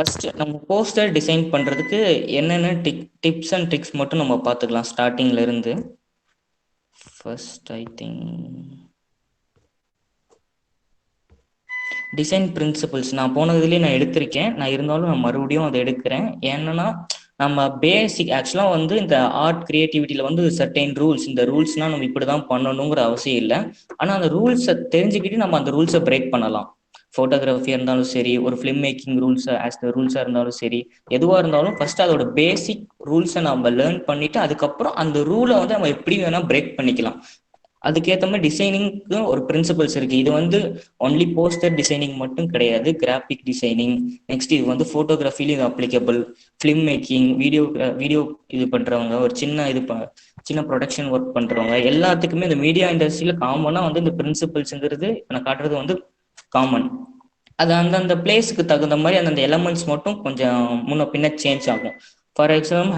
First நம்ம poster design பண்றதுக்கு என்னென்ன டிப்ஸ் அண்ட் ட்ரிக்ஸ் மட்டும் நம்ம பார்த்துக்கலாம் ஸ்டார்டிங்ல இருந்து. First I think design principles நான் போனதுலேயே நான் எடுத்திருக்கேன். நான் இருந்தாலும் நான் மறுபடியும் அதை எடுக்கிறேன். ஏன்னா நம்ம பேசிக் ஆக்சுவலாக வந்து இந்த ஆர்ட் கிரியேட்டிவிட்டியில் வந்து சர்டைன் ரூல்ஸ், இந்த ரூல்ஸ்னால் நம்ம இப்படி தான் பண்ணணுங்கிற அவசியம் இல்லை. ஆனால் அந்த ரூல்ஸை தெரிஞ்சுக்கிட்டு நம்ம அந்த ரூல்ஸை பிரேக் பண்ணலாம். ஃபோட்டோகிராஃபியாக இருந்தாலும் சரி, ஒரு film making rules as the ரூல்ஸாக இருந்தாலும் சரி, எதுவாக இருந்தாலும் ஃபர்ஸ்ட் அதோட பேசிக் ரூல்ஸை நம்ம லேர்ன் பண்ணிட்டு அதுக்கப்புறம் அந்த ரூலை வந்து நம்ம எப்படி வேணால் பிரேக் பண்ணிக்கலாம். அதுக்கேற்ற மாதிரி டிசைனிங்க்கு ஒரு பிரின்சிபல்ஸ் இருக்கு. இது வந்து ஒன்லி போஸ்டர் டிசைனிங் மட்டும் கிடையாது, கிராஃபிக் டிசைனிங். நெக்ஸ்ட் இது வந்து ஃபோட்டோகிராஃபிலையும் இது அப்ளிகபிள். ஃபிலிம் மேக்கிங், வீடியோ இது பண்றவங்க, ஒரு சின்ன ப்ரொடக்ஷன் ஒர்க் பண்றவங்க எல்லாத்துக்குமே இந்த மீடியா இண்டஸ்ட்ரியில காமனா வந்து இந்த பிரின்சிபல்ஸ்ங்கிறது நான் காட்டுறது வந்து காமன். அது அந்தந்த பிளேஸுக்கு தகுந்த மாதிரி அந்தந்த எலமெண்ட்ஸ் மட்டும் கொஞ்சம் முன்ன பின்ன சேஞ்ச் ஆகும். ஃபார் எக்ஸாம்பிள்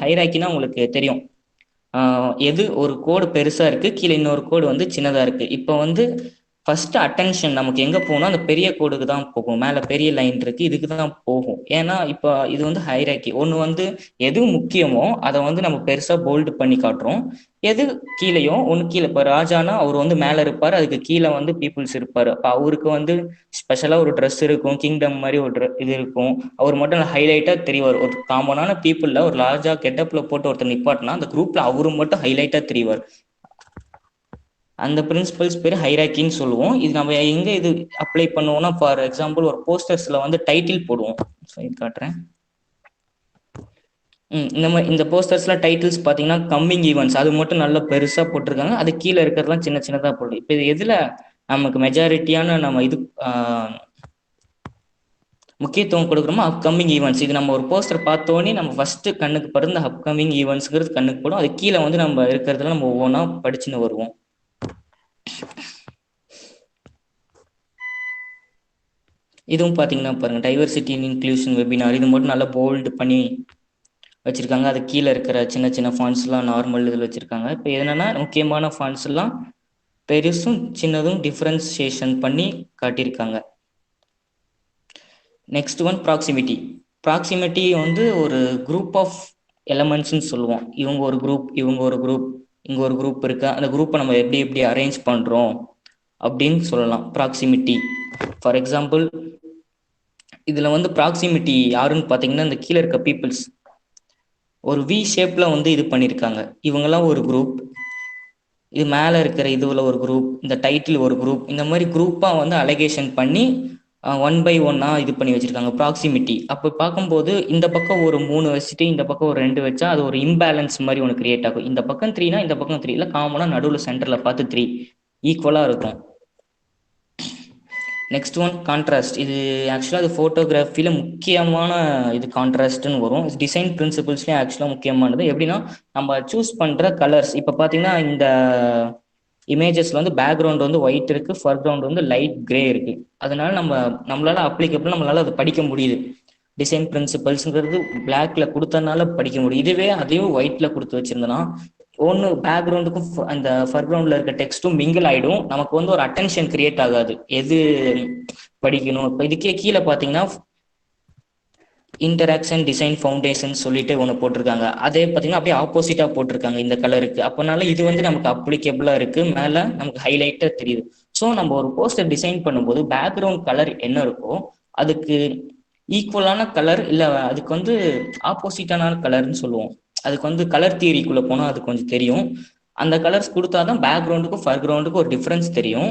ஹைராக்கினா உங்களுக்கு தெரியும். எது ஒரு கோடு பெருசா இருக்கு, கீழே இன்னொரு கோடு வந்து சின்னதா இருக்கு. இப்போ வந்து ஃபர்ஸ்ட் அட்டென்ஷன் நமக்கு எங்க போகணும், அந்த பெரிய கோடுக்கு தான் போகும். மேல பெரிய லைன் இருக்கு, இதுக்கு தான் போகும். ஏன்னா இப்போ இது வந்து ஹைராக்கி. ஒன்று வந்து எது முக்கியமோ அதை வந்து நம்ம பெருசா போல்டு பண்ணி காட்டுறோம். எது கீழேயோ ஒன்று கீழே. இப்போ ராஜானா அவர் வந்து மேலே இருப்பார், அதுக்கு கீழே வந்து பீப்புள்ஸ் இருப்பார். அப்போ அவருக்கு வந்து ஸ்பெஷலாக ஒரு ட்ரெஸ் இருக்கும், கிங்டம் மாதிரி ஒரு இது இருக்கும். அவர் மட்டும் ஹைலைட்டாக தெரிவார். ஒரு காமனான பீப்புளில் ஒரு ராஜா கெட்டப்பில் போட்டு ஒருத்தர் நிப்பாட்டினா அந்த குரூப்பில் அவரு மட்டும் ஹைலைட்டாக தெரிவார். அந்த பிரின்சிபல்ஸ் பேர் ஹைராக்கின்னு சொல்லுவோம். இது நம்ம எங்கே இது அப்ளை பண்ணுவோம்னா, ஃபார் எக்ஸாம்பிள் ஒரு போஸ்டர்ஸில் வந்து டைட்டில் போடுவோம். காட்டுறேன். இந்த போஸ்டர்ஸ்ல டைட்டில்ஸ் பார்த்தீங்கன்னா கம்மிங் ஈவெண்ட்ஸ் அது மட்டும் நல்லா பெருசாக போட்டிருக்காங்க. அது கீழே இருக்கிறதுலாம் சின்ன சின்னதாக போடுது. இப்போ இது எதில் நமக்கு மெஜாரிட்டியான நம்ம இது முக்கியத்துவம் கொடுக்குறோமோ அப்கமிங் ஈவெண்ட்ஸ். இது நம்ம ஒரு போஸ்டர் பார்த்தோன்னே நம்ம ஃபர்ஸ்ட் கண்ணுக்கு படுந்த அப்கமிங் ஈவெண்ட்ஸ்ங்கிறது கண்ணுக்கு படும். அது கீழே வந்து நம்ம இருக்கிறதுல நம்ம ஒவ்வொன்றா படிச்சுன்னு வருவோம். இதுவும் பார்த்தீங்கன்னா பாருங்க, டைவர்சிட்டி அண்ட் இன்க்ளூஷன் வெபினார். இது மட்டும் நல்லா போல்டு பண்ணி வச்சிருக்காங்க. அது கீழே இருக்கிற சின்ன சின்ன ஃபாண்ட்ஸ்லாம் நார்மல் இதில் வச்சிருக்காங்க. இப்போ என்னன்னா முக்கியமான ஃபாண்ட்ஸ் எல்லாம் பெருசும் சின்னதும் டிஃப்ரென்சியேஷன் பண்ணி காட்டியிருக்காங்க. நெக்ஸ்ட் ஒன் ப்ராக்சிமிட்டி வந்து ஒரு குரூப் ஆஃப் எலமெண்ட்ஸ்ன்னு சொல்லுவோம். இவங்க ஒரு குரூப், இவங்க ஒரு குரூப், இங்கே ஒரு குரூப் இருக்கு. அந்த குரூப்பை நம்ம எப்படி அரேஞ்ச் பண்ணுறோம் அப்படின்னு சொல்லலாம் ப்ராக்சிமிட்டி. ஃபார் எக்ஸாம்பிள் இதில் வந்து ப்ராக்சிமிட்டி யாருன்னு பார்த்தீங்கன்னா இந்த கீழே இருக்க பீப்புள்ஸ் ஒரு வி ஷேப்பில் வந்து இது பண்ணியிருக்காங்க. இவங்கெல்லாம் ஒரு குரூப், இது மேலே இருக்கிற இதுவில் ஒரு குரூப், இந்த டைட்டில் ஒரு குரூப். இந்த மாதிரி குரூப்பாக வந்து அலகேஷன் பண்ணி 1 by 1 இது பண்ணி வச்சிருக்காங்க ப்ராக்சிமிட்டி. அப்போ பார்க்கும்போது இந்த பக்கம் ஒரு 3 வச்சுட்டு இந்த பக்கம் ஒரு 2 வச்சா அது ஒரு இம்பேலன்ஸ் மாதிரி ஒன்று கிரியேட் ஆகும். இந்த பக்கம் 3னா இந்த பக்கம் 3 இல்லை, காமனாக நடுவில் சென்டரில் பார்த்து 3 ஈக்குவலாக இருக்கும். Next one contrast. இது ஆக்சுவலாக அது ஃபோட்டோகிராஃபியில் முக்கியமான இது கான்ட்ராஸ்ட்னு வரும். டிசைன் பிரின்சிபல்ஸ்லேயும் ஆக்சுவலாக முக்கியமானது. எப்படின்னா நம்ம சூஸ் பண்ணுற கலர்ஸ். இப்போ பார்த்தீங்கன்னா இந்த இமேஜஸ்ல வந்து பேக்ரவுண்ட் வந்து ஒயிட் இருக்கு, ஃபர்க்ரவுண்ட் வந்து லைட் கிரே இருக்கு. அதனால நம்மளால அப்ளிகபிள், நம்மளால அதை படிக்க முடியுது. டிசைன் பிரின்சிபல்ஸ்ங்கிறது பிளாக்ல கொடுத்தனால படிக்க முடியும். இதுவே அதையும் ஒயிட்ல கொடுத்து வச்சிருந்தோம்னா ஒன்று பேக்ரவுண்டுக்கும் அந்த ஃபர்க்ரவுண்ட்ல இருக்க டெக்ஸ்ட்டும் மிங்கிள் ஆயிடும். நமக்கு வந்து ஒரு அட்டென்ஷன் கிரியேட் ஆகாது எது படிக்கணும். இப்போ இதுக்கே கீழே பார்த்தீங்கன்னா இன்டராக்ஷன் டிசைன் ஃபவுண்டேஷன் சொல்லிட்டு ஒன்று போட்டிருக்காங்க. அதே பார்த்தீங்கன்னா அப்படியே ஆப்போசிட்டா போட்டிருக்காங்க இந்த கலருக்கு. அப்போனால இது வந்து நமக்கு அப்ளிகபிளா இருக்கு, மேலே நமக்கு ஹைலைட்டா தெரியுது. ஸோ நம்ம ஒரு போஸ்டர் டிசைன் பண்ணும்போது பேக்ரவுண்ட் கலர் என்ன இருக்கோ அதுக்கு ஈக்குவலான கலர், இல்லை அதுக்கு வந்து ஆப்போசிட்டான கலர்னு சொல்லுவோம். அதுக்கு வந்து கலர் தியரிக்குள்ள போனால் அது கொஞ்சம் தெரியும். அந்த கலர்ஸ் கொடுத்தாதான் பேக்ரவுண்டுக்கும் ஃபர்க்ரவுண்டுக்கும் ஒரு டிஃப்ரென்ஸ் தெரியும்.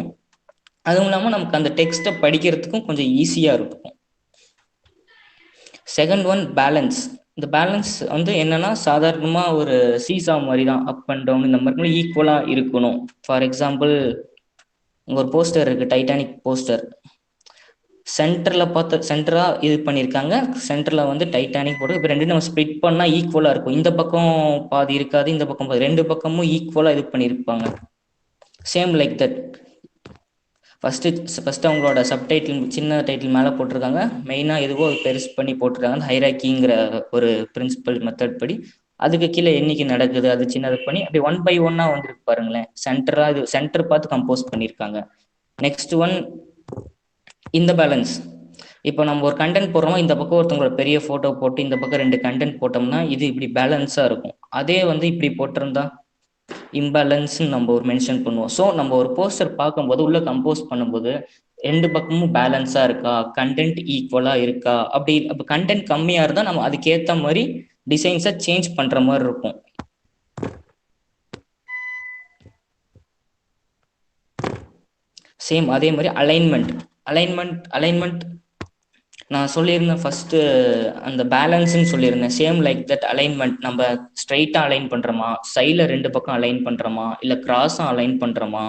அதுவும் இல்லாமல் நமக்கு அந்த டெக்ஸ்ட்டை படிக்கிறதுக்கும் கொஞ்சம் ஈஸியாக இருக்கும். Second one balance. இந்த பேலன்ஸ் வந்து என்னன்னா சாதாரணமாக ஒரு சீசா மாதிரி தான், அப் அண்ட் டவுன் இந்த மாதிரி ஈக்குவலாக இருக்கணும். ஃபார் எக்ஸாம்பிள் உங்கள் ஒரு போஸ்டர் இருக்குது, டைட்டானிக் போஸ்டர். சென்டரா இது பண்ணியிருக்காங்க. சென்டரில் வந்து டைட்டானிக் போட்டு இப்போ ரெண்டு நம்ம ஸ்ப்ளிட் பண்ணால் ஈக்குவலாக இருக்கும். இந்த பக்கம் பாதி இருக்காது, இந்த பக்கம் பாதி, ரெண்டு பக்கமும் ஈக்குவலாக இது பண்ணியிருப்பாங்க. Same like that. ஃபர்ஸ்ட் அவங்களோட சப்டைட்டில் சின்ன டைட்டில் மேலே போட்டிருக்காங்க, மெயினாக எதுவோ பெருசு பண்ணி போட்டிருக்காங்க. ஹைராக்கிங்கிற ஒரு பிரின்சிபல் மெத்தட் படி அதுக்கு கீழே எண்ணிக்கை நடக்குது, அது சின்னது பண்ணி அப்படி 1 by 1 வந்துருக்கு பாருங்களேன். இது சென்டர் பார்த்து கம்போஸ் பண்ணியிருக்காங்க. நெக்ஸ்ட் ஒன் இந்த பேலன்ஸ். இப்போ நம்ம ஒரு கண்டென்ட் போடுறோமோ, இந்த பக்கம் ஒருத்தவங்களோட பெரிய ஃபோட்டோ போட்டு, இந்த பக்கம் 2 கண்டென்ட் போட்டோம்னா, இது இப்படி பேலன்ஸா இருக்கும். அதே வந்து இப்படி போட்டிருந்தா, இம்பேலன்ஸ்ன்னு நம்ம ஒரு மென்ஷன் பண்ணுவோம். ஸோ நம்ம ஒரு போஸ்டர் பார்க்கும்போது, உள்ள கம்போஸ் பண்ணும்போது, 2 பக்கமும் பேலன்ஸா இருக்கா? கண்டென்ட் ஈக்குவலா இருக்கா? அப்ப கண்டென்ட் கம்மியா இருந்தா, நம்ம அதுக்கேத்த மாரி டிசைன்ஸ சேஞ்ச் பண்ற மாரி இருக்கும். சேம் அதே மாரி அலைன்மென்ட் நான் சொல்லியிருந்தேன் ஃபர்ஸ்ட் அந்த பேலன்ஸ்ன்னு சொல்லியிருந்தேன். சேம் லைக் தட் அலைன்மெண்ட் நம்ம ஸ்ட்ரைட்டா அலைன் பண்றோமா, சைட்ல 2 பக்கம் அலைன் பண்றோமா, இல்ல கிராஸா அலைன் பண்றோமா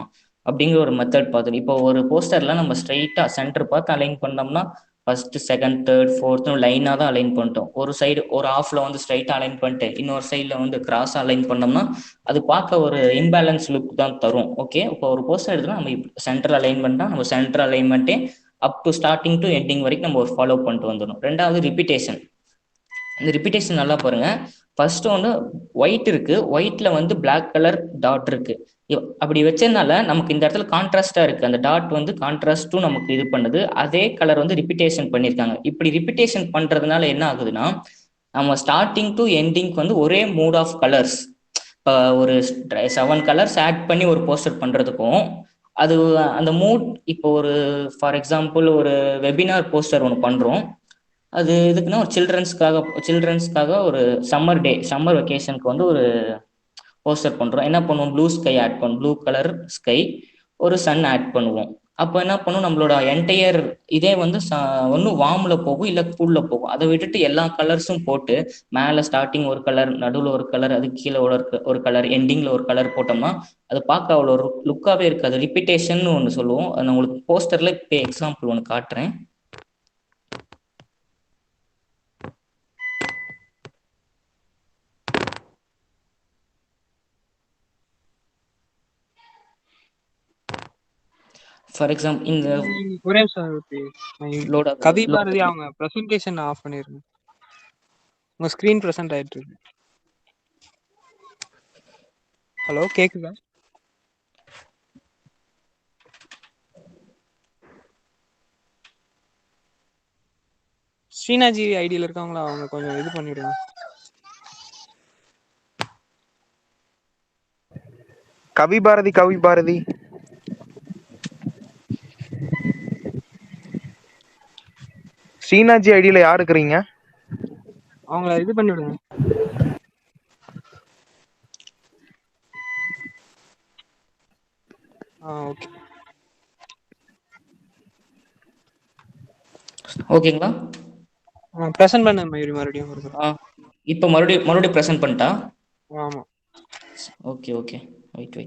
அப்படிங்கிற ஒரு மெத்தட் பார்த்துட்டு, இப்போ ஒரு போஸ்டர்ல நம்ம ஸ்ட்ரைட்டா சென்டர் பார்த்து அலைன் பண்ணோம்னா ஃபர்ஸ்ட் செகண்ட் தேர்ட் ஃபோர்த் லைனா தான் அலைன் பண்ணிட்டோம். ஒரு சைடு ஒரு ஆஃப்ல வந்து ஸ்ட்ரைட்டா அலைன் பண்ணிட்டு இன்னொரு சைட்ல வந்து கிராஸ் அலைன் பண்ணோம்னா அது பார்க்க ஒரு இம்பேலன்ஸ் லுக் தான் தரும். ஓகே, இப்போ ஒரு போஸ்டர் எடுத்தா நம்ம சென்டர் அலைன்மெண்ட் தான், நம்ம சென்டர் அலைன்மெண்ட்டே up to starting to ending வரைக்கும் நம்ம ஒரு ஃபாலோ பண்ணிட்டு வந்துடணும். ரெண்டாவது ரிப்பீட்டேஷன். இந்த ரிப்பீட்டேஷன் நல்லா பாருங்க. ஃபர்ஸ்ட் வந்து ஒயிட் இருக்கு, ஒயிட்ல வந்து பிளாக் கலர் டாட் இருக்கு. அப்படி வச்சதுனால நமக்கு இந்த இடத்துல கான்ட்ராஸ்டா இருக்கு. அந்த டாட் வந்து கான்ட்ராஸ்டும் நமக்கு இது பண்ணுது. அதே கலர் வந்து ரிப்பீட்டேஷன் பண்ணியிருக்காங்க. இப்படி ரிப்பீட்டேஷன் பண்றதுனால என்ன ஆகுதுன்னா, நம்ம ஸ்டார்டிங் டு எண்டிங்க்கு வந்து ஒரே மூட் ஆஃப் கலர்ஸ். இப்போ ஒரு 7 கலர்ஸ் ஆட் பண்ணி ஒரு போஸ்டர் பண்றதுக்கும் அது அந்த மூட். இப்போ ஒரு ஃபார் எக்ஸாம்பிள் ஒரு வெபினார் போஸ்டர் ஒன்று பண்றோம். அது எதுக்குன்னா ஒரு சில்ட்ரன்ஸ்க்காக ஒரு சம்மர் வெக்கேஷனுக்கு வந்து ஒரு போஸ்டர் பண்றோம். என்ன பண்ணுவோம், ப்ளூ ஸ்கை ஆட் பண்ணுவோம், ப்ளூ கலர் ஸ்கை, ஒரு சன் ஆட் பண்ணுவோம். அப்போ என்ன பண்ணும், நம்மளோட என்டையர் இதே வந்து ஒன்றும் வார்ம்ல போகும் இல்லை கூல்ல போகும். அதை விட்டுட்டு எல்லா கலர்ஸும் போட்டு மேலே ஸ்டார்டிங் ஒரு கலர், நடுவில் ஒரு கலர், அதுக்கு கீழே ஒரு கலர், எண்டிங்ல ஒரு கலர் போட்டோம்னா அது பார்க்க அவ்வளோ லுக்காவே இருக்காது. ரிப்பீட்டேஷன் ஒன்று சொல்லுவோம். நான் உங்களுக்கு போஸ்டர்ல இப்போ எக்ஸாம்பிள் ஒன்று காட்டுறேன். ஃபார் எக்ஸாம்பிள் இந்த ஒரே நிமிஷம் லோட் கவி ஆகுது. பாரதி அவங்க பிரசன்டேஷன் ஆஃப் பண்ணிருங்க. உங்க ஸ்கிரீன் பிரசன்ட் ஆயிட்டு இருக்கு. ஹலோ, கேக்குதா? ஸ்ரீனாஜி ஐடியில இருக்காங்களா, அவங்க கொஞ்சம் இது பண்ணிடுங்க. கவி பாரதி ஸ்ரீனாஜி ஐடியில யார் இருக்கிறீங்க? அவங்கள இது பண்ணி விடுங்க. ஓகே, ஓகேங்களா? பிரசன்ட் பண்ண மறுபடியும் இப்போ மறுபடியும் பிரசன்ட் பண்ணிட்டா? ஆமா, ஓகே ஓகே, வெயிட்.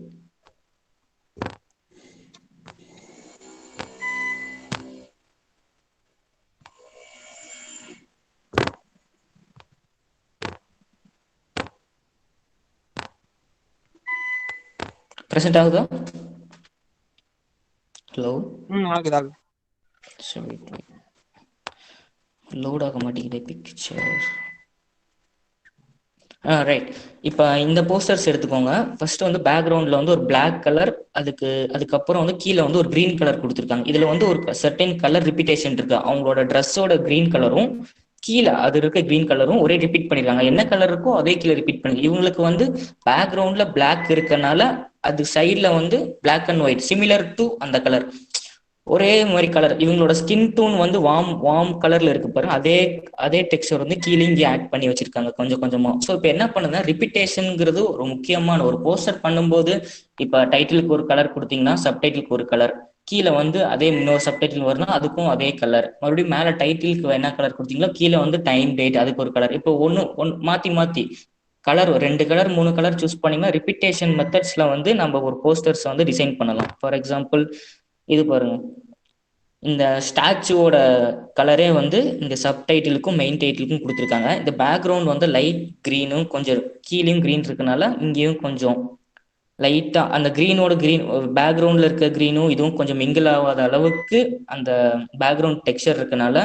பிரசன்ட் ஆகுதா? ஹலோ, ஆகுது. சரி, லோட் ஆக மாட்டேங்குது பிக்சர். ரைட். இப்போ இந்த போஸ்டர்ஸ் எடுத்துக்கோங்க. ஃபர்ஸ்ட் வந்து பேக்ரவுண்ட்ல வந்து ஒரு பிளாக் கலர், அதுக்கப்புறம் வந்து கீழே வந்து ஒரு கிரீன் கலர் கொடுத்துருக்காங்க. இதுல வந்து ஒரு சர்டைன் கலர் ரிப்பீட்டேஷன் இருக்கு. அவங்களோட ட்ரெஸ்ஸோட கிரீன் கலரும் கீழே அது இருக்க கிரீன் கலரும் ஒரே ரிப்பீட் பண்ணிருக்காங்க. என்ன கலர் இருக்கோ அதே கீழே ரிப்பீட் பண்ணி, இவங்களுக்கு வந்து பேக்ரவுண்ட்ல பிளாக் இருக்கனால அது சைட்ல வந்து black and white similar to அந்த கலர், ஒரே மாதிரி கலர். இவங்களோட ஸ்கின் டோன் வந்து வார்ம் கலர்ல இருக்கு பாருங்க. அதே டெக்ஸ்சர் வந்து கீழே இங்கே ஆட் பண்ணி வச்சிருக்காங்க கொஞ்சம் கொஞ்சமா. ஸோ இப்போ என்ன பண்ணுதுன்னா, ரிப்பீட்டேஷனுங்கிறது ஒரு முக்கியமான ஒரு போஸ்டர் பண்ணும்போது. இப்போ டைட்டிலுக்கு ஒரு கலர் கொடுத்தீங்கன்னா சப்டைட்டிலுக்கு ஒரு கலர், கீழே வந்து அதே இன்னொரு சப்டைட்டில் வரும்னா அதுக்கும் அதே கலர், மறுபடியும் மேலே டைட்டிலுக்கு என்ன கலர் கொடுத்தீங்களோ கீழே வந்து டைம் டேட் அதுக்கு ஒரு கலர். இப்போ ஒன்று மாற்றி கலர் 2 கலர் 3 கலர் சூஸ் பண்ணீங்கன்னா ரிப்பீட்டேஷன் மெத்தட்ஸ்ல வந்து நம்ம ஒரு போஸ்டர்ஸ் வந்து டிசைன் பண்ணலாம். ஃபார் எக்ஸாம்பிள் இது பாருங்க, இந்த ஸ்டாச்சுவோட கலரே வந்து இந்த சப்டைட்டிலுக்கும் மெயின் டைட்டிலுக்கும் கொடுத்துருக்காங்க. இந்த பேக்ரவுண்ட் வந்து லைட் கிரீனும் கொஞ்சம் கீழேயும் கிரீன் இருக்கனால இங்கேயும் கொஞ்சம் லைட்டா அந்த கிரீனோட கிரீன், பேக்ரவுண்ட்ல இருக்க கிரீனும் இதுவும் கொஞ்சம் மிங்கிள் ஆகாத அளவுக்கு அந்த பேக்ரவுண்ட் டெக்ஸ்சர் இருக்கனால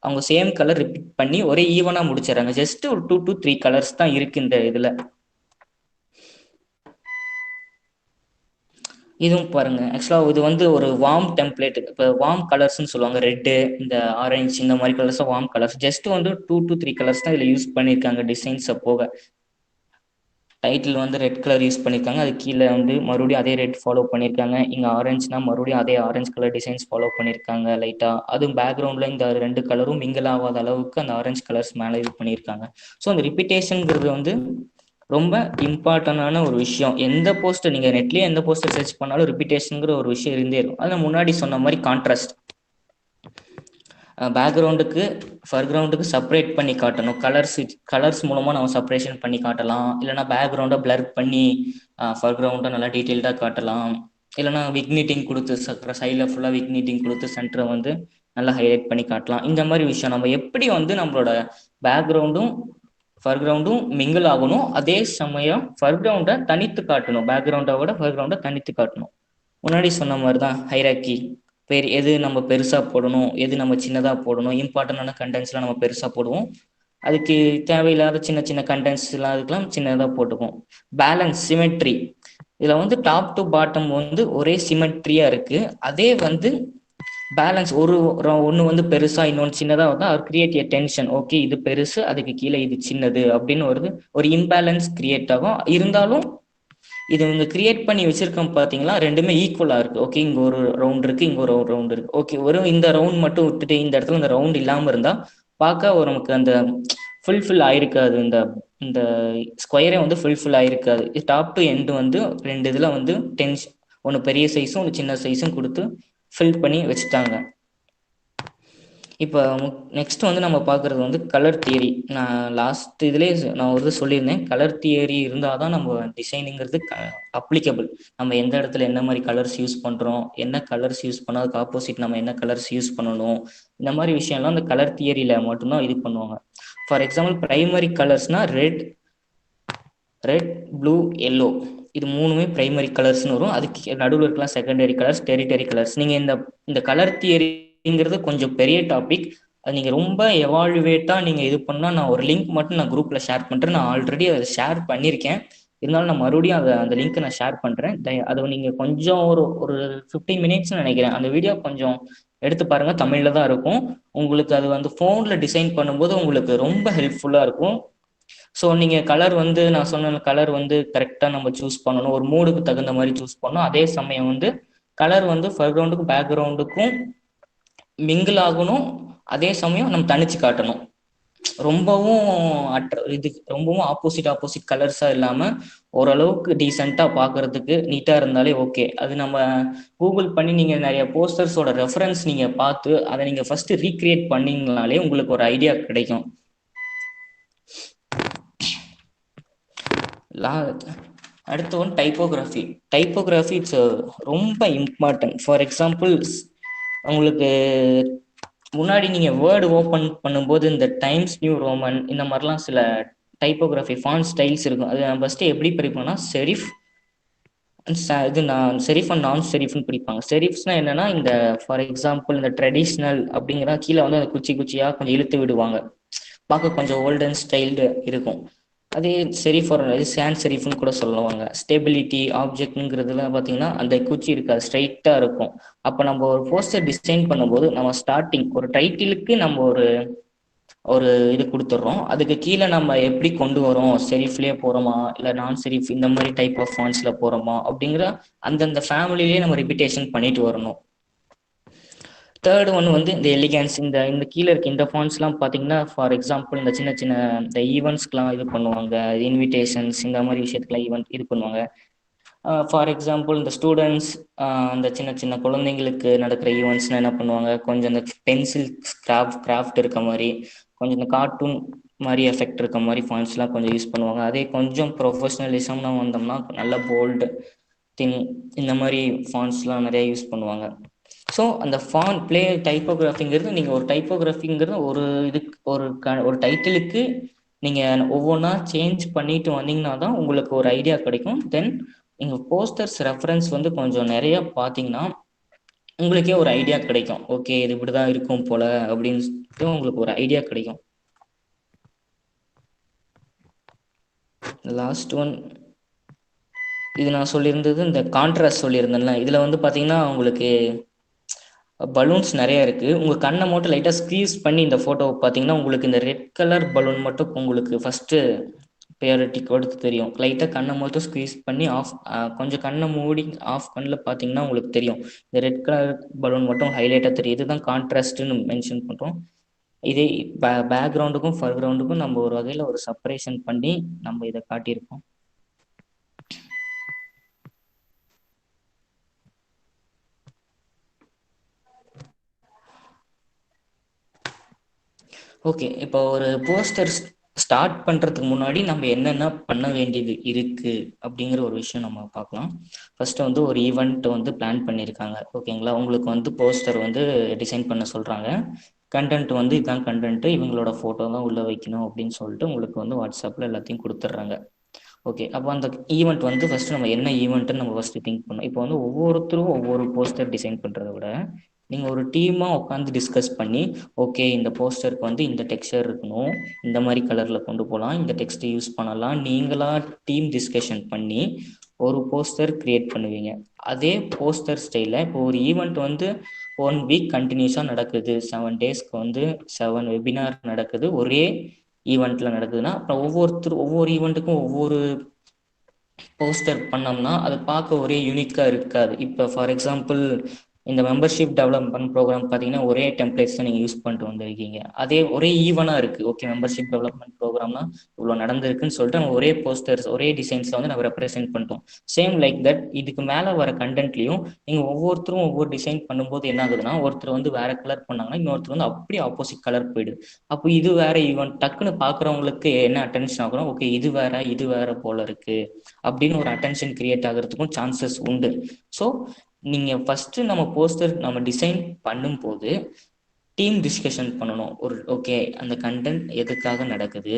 அவங்க சேம் கலர் ரிப்பீட் பண்ணி ஒரே ஈவனா முடிச்சிடறாங்க. ஜஸ்ட் ஒரு 2 to 3 கலர்ஸ் தான் இருக்கு இந்த இதுல. இதுவும் பாருங்க, ஆக்சுவலாக இது வந்து ஒரு வார்ம் டெம்ப்ளேட். இப்போ வார்ம் கலர்ஸ்னு சொல்லுவாங்க, ரெட்டு, இந்த ஆரஞ்சு, இந்த மாதிரி கலர்ஸ் வார்ம் கலர்ஸ். ஜஸ்ட் வந்து 2 to 3 கலர்ஸ் தான் இதில் யூஸ் பண்ணியிருக்காங்க டிசைன்ஸை போக. டைட்டில் வந்து ரெட் கலர் யூஸ் பண்ணியிருக்காங்க, அது கீழே வந்து மறுபடியும் அதே ரெட் ஃபாலோ பண்ணியிருக்காங்க. இங்கே ஆரஞ்சுனா மறுபடியும் அதே ஆரஞ்சு கலர் டிசைன்ஸ் ஃபாலோ பண்ணியிருக்காங்க லைட்டாக. அதுவும் பேக்ரவுண்டில் இந்த 2 கலரும் மிங்கிள் ஆகாத அளவுக்கு அந்த ஆரஞ்சு கலர்ஸ் மேலே இது பண்ணியிருக்காங்க. ஸோ அந்த ரிப்பீட்டேஷனுங்கிறது வந்து ரொம்ப இம்பார்ட்டண்டான ஒரு விஷயம். எந்த போஸ்டர் நீங்கள் நெட்லேயே எந்த போஸ்டர் சர்ச் பண்ணாலும் ரிப்பீட்டேஷனுங்கிற ஒரு விஷயம் இருந்தே இருக்கும். அது நான் முன்னாடி சொன்ன மாதிரி கான்ட்ராஸ்ட், பேக்ரவுண்டுக்கு ஃபர்க்ரவுண்டுக்கு செப்பரேட் பண்ணி காட்டணும். கலர்ஸ் மூலமாக நம்ம செப்பரேஷன் பண்ணி காட்டலாம். இல்லைனா பேக்ரவுண்டை பிளர் பண்ணி ஃபர்க்ரவுண்டை நல்லா டீட்டெயில்டாக காட்டலாம். இல்லைனா விக்னிட்டிங் கொடுத்து சைடில் ஃபுல்லாக விக்னிட்டிங் கொடுத்து சென்டரை வந்து நல்லா ஹைலைட் பண்ணி காட்டலாம். இந்த மாதிரி விஷயம் நம்ம எப்படி வந்து நம்மளோட பேக்ரவுண்டும் ஃபர்க்ரவுண்டும் மிங்கிள் ஆகணும், அதே சமயம் ஃபர்க்ரவுண்டை தனித்து காட்டணும், பேக்ரவுண்டோட ஃபர்க்ரவுண்டை தனித்து காட்டணும். முன்னாடி சொன்ன மாதிரி தான் ஹைராக்கி, எது நம்ம பெருசாக போடணும், எது நம்ம சின்னதாக போடணும், இம்பார்ட்டண்டான கண்டென்ட்ஸ்லாம் நம்ம பெருசாக போடுவோம், அதுக்கு தேவையில்லாத சின்ன சின்ன கண்டென்ட்ஸ்லாம் அதுக்கெல்லாம் சின்னதாக போட்டுக்குவோம். பேலன்ஸ், சிமெட்ரி, இதில் வந்து டாப் டு பாட்டம் வந்து ஒரே சிமெட்ரியாக இருக்குது. அதே வந்து பேலன்ஸ் ஒன்று வந்து பெருசாக இன்னொன்று சின்னதாக வந்து அவர் கிரியேட் எ டென்ஷன். ஓகே, இது பெருசு, அதுக்கு கீழே இது சின்னது அப்படின்னு ஒரு இம்பேலன்ஸ் கிரியேட் ஆகும். இருந்தாலும் இது இவங்க கிரியேட் பண்ணி வச்சிருக்கோம் பார்த்தீங்களா, ரெண்டுமே ஈக்குவலாக இருக்குது. ஓகே, இங்கே ஒரு ரவுண்ட் இருக்குது, இங்கே ஒரு ரவுண்ட் இருக்குது. ஓகே, இந்த ரவுண்ட் மட்டும் விட்டுட்டு இந்த இடத்துல இந்த ரவுண்ட் இல்லாமல் இருந்தால் பார்க்க நமக்கு அந்த ஃபுல்ஃபில் ஆயிருக்காது. இந்த இந்த ஸ்கொயரே வந்து ஃபுல்ஃபில் ஆயிருக்காது. டாப் டு எண்டு வந்து 2 இதில் வந்து ஒன்று பெரிய சைஸும் ஒன்று சின்ன சைஸும் கொடுத்து ஃபில் பண்ணி வச்சுட்டாங்க. இப்போ நெக்ஸ்ட் வந்து நம்ம பார்க்குறது வந்து கலர் தியரி. நான் லாஸ்ட் இதுலேயே நான் ஒரு சொல்லியிருந்தேன், கலர் தியரி இருந்தால் தான் நம்ம டிசைனுங்கிறது அப்ளிகபிள். நம்ம எந்த இடத்துல என்ன மாதிரி கலர்ஸ் யூஸ் பண்ணுறோம், என்ன கலர்ஸ் யூஸ் பண்ணால் அதுக்கு ஆப்போசிட் நம்ம என்ன கலர்ஸ் யூஸ் பண்ணணும், இந்த மாதிரி விஷயம்லாம் அந்த கலர் தியரியில் மட்டும்தான் இது பண்ணுவாங்க. ஃபார் எக்ஸாம்பிள், ப்ரைமரி கலர்ஸ்னால் ரெட், ப்ளூ, எல்லோ, இது மூணுமே ப்ரைமரி கலர்ஸ்னு வரும். அதுக்கு நடுவில் இருக்கலாம் செகண்டரி கலர்ஸ், டெரிட்டரி கலர்ஸ். நீங்கள் இந்த கலர் தியரிங்கிறது கொஞ்சம் பெரிய டாபிக். அது நீங்கள் ரொம்ப எவால்வேட்டாக நீங்கள் இது பண்ணால், நான் ஒரு லிங்க் மட்டும் நான் குரூப்பில் ஷேர் பண்ணுறேன். நான் ஆல்ரெடி அதை ஷேர் பண்ணியிருக்கேன், இருந்தாலும் நான் மறுபடியும் அந்த லிங்க்கை நான் ஷேர் பண்ணுறேன். அதை நீங்கள் கொஞ்சம் ஒரு 15 மினிட்ஸ்னு நினைக்கிறேன், அந்த வீடியோ கொஞ்சம் எடுத்து பாருங்கள். தமிழில் தான் இருக்கும். உங்களுக்கு அது வந்து ஃபோனில் டிசைன் பண்ணும்போது உங்களுக்கு ரொம்ப ஹெல்ப்ஃபுல்லாக இருக்கும். ஸோ நீங்கள் கலர் வந்து நான் சொன்ன கலர் வந்து கரெக்டாக நம்ம சூஸ் பண்ணணும், ஒரு மூடுக்கு தகுந்த மாதிரி சூஸ் பண்ணணும். அதே சமயம் வந்து கலர் வந்து ஃபர்க்ரவுண்டுக்கும் பேக்ரவுண்டுக்கும் மிங்கிள் ஆகணும், அதே சமயம் நம்ம தனிச்சு காட்டணும். ரொம்பவும் ரொம்பவும் ஆப்போசிட் கலர்ஸாக இல்லாமல் ஓரளவுக்கு டீசெண்டாக பார்க்கறதுக்கு நீட்டாக இருந்தாலே ஓகே. அது நம்ம கூகுள் பண்ணி நீங்கள் நிறைய போஸ்டர்ஸோட ரெஃபரன்ஸ் நீங்கள் பார்த்து அதை நீங்கள் ஃபஸ்ட்டு ரீக்ரியேட் பண்ணிங்கனாலே உங்களுக்கு ஒரு ஐடியா கிடைக்கும். அடுத்த ஒன் டைப்போகிராஃபி இட்ஸ் ரொம்ப இம்பார்ட்டன்ட். ஃபார் எக்ஸாம்பிள், உங்களுக்கு முன்னாடி நீங்கள் வேர்டு ஓப்பன் பண்ணும்போது இந்த டைம்ஸ் நியூ ரோமன் இந்த மாதிரிலாம் சில டைப்போகிராஃபி ஃபாண்ட் ஸ்டைல்ஸ் இருக்கும். அது நம்ம ஃபஸ்ட்டு எப்படி பிரிப்போம்னா செரிஃப் அண்ட் நான் செரிஃப்னு பிரிப்பாங்க. செரிஃப்ஸ்னால் என்னென்னா, இந்த ஃபார் எக்ஸாம்பிள் இந்த ட்ரெடிஷ்னல் அப்படிங்கிற கீழே வந்து அந்த குச்சியாக கொஞ்சம் இழுத்து விடுவாங்க, பார்க்க கொஞ்சம் ஓல்டன் ஸ்டைல்டு இருக்கும். அதே செரிஃப் சான்ஸ் செரிஃப்னு கூட சொல்லுவாங்க. ஸ்டெபிலிட்டி ஆப்ஜெக்ட்ங்கிறதுல பார்த்தீங்கன்னா அந்த குச்சி இருக்காது, ஸ்ட்ரைட்டாக இருக்கும். அப்போ நம்ம ஒரு போஸ்டர் டிசைன் பண்ணும்போது நம்ம ஸ்டார்டிங் ஒரு டைட்டிலுக்கு நம்ம ஒரு இது கொடுத்துட்றோம். அதுக்கு கீழே நம்ம எப்படி கொண்டு வரோம், செரிஃப்லேயே போகிறோமா இல்லை நான் செரிஃப் இந்த மாதிரி டைப் ஆஃப் ஃபாண்ட்ஸில் போகிறோமா அப்படிங்கிற அந்தந்த ஃபேமிலியிலேயே நம்ம ரிப்பீட்டேஷன் பண்ணிட்டு வரணும். தேர்ட் ஒன் வந்து இந்த எலிகன்ஸ். இந்த கீழே இருக்க இந்த ஃபாண்ட்ஸ்லாம் பார்த்தீங்கன்னா, ஃபார் எக்ஸாம்பிள் இந்த சின்ன சின்ன இந்த ஈவெண்ட்ஸ்க்கெலாம் இது பண்ணுவாங்க, இன்விடேஷன்ஸ் இந்த மாதிரி விஷயத்துக்குலாம் ஈவெண்ட் இது பண்ணுவாங்க. ஃபார் எக்ஸாம்பிள் இந்த ஸ்டூடெண்ட்ஸ், அந்த சின்ன சின்ன குழந்தைங்களுக்கு நடக்கிற ஈவெண்ட்ஸ்னால் என்ன பண்ணுவாங்க, கொஞ்சம் இந்த பென்சில் கிராஃப்ட் இருக்க மாதிரி, கொஞ்சம் இந்த கார்ட்டூன் மாதிரி எஃபெக்ட் இருக்க மாதிரி ஃபாண்ட்ஸ்லாம் கொஞ்சம் யூஸ் பண்ணுவாங்க. அதே கொஞ்சம் ப்ரொஃபஷ்னலிசம்னா வந்தோம்னா நல்ல போல்டு தின் இந்த மாதிரி ஃபாண்ட்ஸ்லாம் நிறையா யூஸ் பண்ணுவாங்க. ஸோ அந்த டைப்போகிராஃபிங்கிறது நீங்கள் ஒரு டைப்போகிராஃபிங்கிறது ஒரு டைட்டிலுக்கு நீங்கள் ஒவ்வொன்றா சேஞ்ச் பண்ணிட்டு வந்தீங்கன்னா தான் உங்களுக்கு ஒரு ஐடியா கிடைக்கும். தென் நீங்கள் போஸ்டர்ஸ் ரெஃபரன்ஸ் வந்து கொஞ்சம் நிறையா பார்த்தீங்கன்னா உங்களுக்கே ஒரு ஐடியா கிடைக்கும். ஓகே, இது இப்படி தான் இருக்கும் போல அப்படின்னு உங்களுக்கு ஒரு ஐடியா கிடைக்கும். லாஸ்ட் ஒன் இது நான் சொல்லியிருந்தது இந்த கான்ட்ராஸ்ட் சொல்லியிருந்தேன்ல, இதில் வந்து பார்த்தீங்கன்னா உங்களுக்கு பலூன்ஸ் நிறைய இருக்கு. உங்க கண்ணை மட்டும் லைட்டாக ஸ்க்வீஸ் பண்ணி இந்த ஃபோட்டோவை பார்த்தீங்கன்னா உங்களுக்கு இந்த ரெட் கலர் பலூன் மட்டும் உங்களுக்கு ஃபர்ஸ்ட் ப்ரியாரிட்டி கொடுத்து தெரியும். லைட்டாக கண்ணை மட்டும் ஸ்க்வீஸ் பண்ணி ஆஃப், கொஞ்சம் கண்ணை மூடி ஆஃப் கண்ணில் பார்த்தீங்கன்னா உங்களுக்கு தெரியும் இந்த ரெட் கலர் பலூன் மட்டும் ஹைலைட்டாக தெரியும். இதுதான் கான்ட்ராஸ்ட்னு மென்ஷன் பண்ணுறோம். இதே பேக்ரவுண்டுக்கும் ஃபர்கிரவுண்டுக்கும் நம்ம ஒரு வகையில் ஒரு செப்பரேஷன் பண்ணி நம்ம இதை காட்டியிருக்கோம். ஓகே, இப்போ ஒரு போஸ்டர் ஸ்டார்ட் பண்ணுறதுக்கு முன்னாடி நம்ம என்னென்ன பண்ண வேண்டியது இருக்குது அப்படிங்கிற ஒரு விஷயம் நம்ம பார்க்கலாம். ஃபர்ஸ்ட் வந்து ஒரு ஈவெண்ட் வந்து பிளான் பண்ணியிருக்காங்க, ஓகேங்களா. உங்களுக்கு வந்து போஸ்டர் வந்து டிசைன் பண்ண சொல்கிறாங்க. கண்டென்ட் வந்து இதுதான் கண்டென்ட்டு, இவங்களோட ஃபோட்டோ தான் உள்ளே வைக்கணும் அப்படின்னு சொல்லிட்டு உங்களுக்கு வந்து வாட்ஸ்அப்பில் எல்லாத்தையும் கொடுத்துட்றாங்க. ஓகே, அப்போ அந்த ஈவெண்ட் வந்து ஃபர்ஸ்ட் நம்ம என்ன ஈவெண்ட்டுன்னு நம்ம ஃபர்ஸ்ட் திங்க் பண்ணோம். இப்போ வந்து ஒவ்வொருத்தரும் ஒவ்வொரு போஸ்டர் டிசைன் பண்ணுறத விட நீங்கள் ஒரு டீமாக உட்காந்து டிஸ்கஸ் பண்ணி, ஓகே இந்த போஸ்டருக்கு வந்து இந்த டெக்ஸ்சர் இருக்கணும், இந்த மாதிரி கலரில் கொண்டு போகலாம், இந்த டெக்ஸ்ட் யூஸ் பண்ணலாம், நீங்களாக டீம் டிஸ்கஷன் பண்ணி ஒரு போஸ்டர் கிரியேட் பண்ணுவீங்க. அதே போஸ்டர் ஸ்டைலில் இப்போ ஒரு ஈவெண்ட் வந்து 1 வீக் கண்டினியூஸாக நடக்குது, 7 டேஸ்க்கு வந்து 7 வெபினார் நடக்குது, ஒரே ஈவெண்ட்டில் நடக்குதுன்னா அப்புறம் ஒவ்வொரு ஈவெண்ட்டுக்கும் ஒவ்வொரு போஸ்டர் பண்ணோம்னா அது பார்க்க ஒரே யூனிக்காக இருக்காது. இப்போ ஃபார் எக்ஸாம்பிள் இந்த மெம்பர்ஷிப் டெவலப்மெண்ட் ப்ரோக்ராம் பார்த்தீங்கன்னா ஒரே டெம்ப்ளேட்ஸ் தான் நீங்கள் யூஸ் பண்ணிட்டு வந்திருக்கீங்க. அதே ஒரே ஈவனாக இருக்குது. ஓகே, மெம்பர்ஷிப் டெவலப்மெண்ட் ப்ரோக்ராம்னா இவ்வளோ நடந்திருக்குன்னு சொல்லிட்டு நம்ம ஒரே போஸ்டர்ஸ் ஒரே டிசைன்ஸில் வந்து நம்ம ரெப்ரசென்ட் பண்ணிட்டோம். சேம் லைக் தட் இதுக்கு மேலே வர கண்டென்ட்லையும் நீங்கள் ஒவ்வொருத்தரும் ஒவ்வொரு டிசைன் பண்ணும்போது என்ன ஆகுதுன்னா, ஒருத்தர் வந்து வேற கலர் பண்ணாங்கன்னா இன்னொருத்தர் வந்து அப்படியே ஆப்போசிட் கலர் போயிடுது. அப்போ இது வேற ஈவெண்ட் டக்குன்னு பார்க்குறவங்களுக்கு என்ன அட்டென்ஷன் ஆகுறோம், ஓகே இது வேற போல இருக்கு அப்படின்னு ஒரு அட்டென்ஷன் கிரியேட் ஆகிறதுக்கும் சான்சஸ் உண்டு. ஸோ நீங்கள் ஃபஸ்ட்டு நம்ம போஸ்டர் நம்ம டிசைன் பண்ணும்போது டீம் டிஸ்கஷன் பண்ணணும். ஒரு ஓகே அந்த கண்டென்ட் எதுக்காக நடக்குது,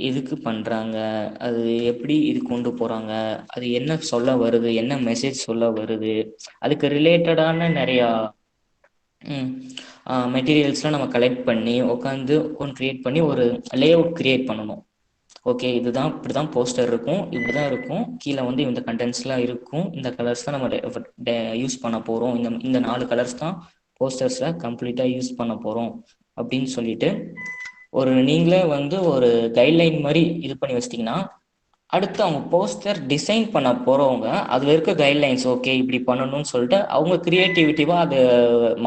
எதுக்கு பண்ணுறாங்க, அது எப்படி இது கொண்டு போகிறாங்க, அது என்ன சொல்ல வருது, என்ன மெசேஜ் சொல்ல வருது, அதுக்கு ரிலேட்டடான நிறையா மெட்டீரியல்ஸ்லாம் நம்ம கலெக்ட் பண்ணி உட்காந்து ஒன்று க்ரியேட் பண்ணி ஒரு லே அவுட் க்ரியேட் பண்ணணும். ஓகே இதுதான் இப்படி தான் போஸ்டர் இருக்கும், இப்படி தான் இருக்கும், கீழே வந்து இந்த கண்டென்ட்ஸ்லாம் இருக்கும், இந்த கலர்ஸ் தான் நம்ம யூஸ் பண்ண போகிறோம், இந்த 4 கலர்ஸ் தான் போஸ்டர்ஸில் கம்ப்ளீட்டாக யூஸ் பண்ண போகிறோம் அப்படின்னு சொல்லிட்டு நீங்களே வந்து ஒரு கைட்லைன் மாதிரி இது பண்ணி வச்சிட்டிங்கன்னா அடுத்து அவங்க போஸ்டர் டிசைன் பண்ண போகிறவங்க அதில் இருக்க கைட்லைன்ஸ் ஓகே இப்படி பண்ணணும்னு சொல்லிட்டு அவங்க க்ரியேட்டிவிட்டிவாக அதை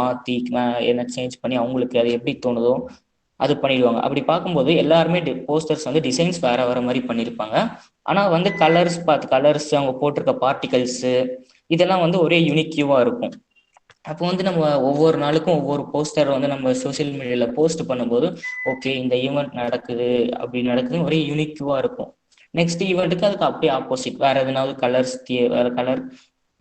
மாற்றி என்ன சேஞ்ச் பண்ணி அவங்களுக்கு அது எப்படி தோணுதோ அது பண்ணிடுவாங்க. அப்படி பார்க்கும்போது எல்லாருமே போஸ்டர்ஸ் வந்து டிசைன்ஸ் வேற மாதிரி பண்ணியிருப்பாங்க. ஆனால் வந்து கலர்ஸ் அவங்க போட்டிருக்க பார்ட்டிகல்ஸு இதெல்லாம் வந்து ஒரே யூனிக்யூவாக இருக்கும். அப்போ வந்து நம்ம ஒவ்வொரு நாளுக்கும் ஒவ்வொரு போஸ்டர் வந்து நம்ம சோசியல் மீடியாவில் போஸ்ட் பண்ணும்போது ஓகே இந்த ஈவெண்ட் நடக்குது அப்படி நடக்குது ஒரே யூனிக்யூவாக இருக்கும். நெக்ஸ்ட் ஈவெண்ட்டுக்கு அதுக்கு அப்படியே ஆப்போசிட் வேற எதனாவது வேற கலர்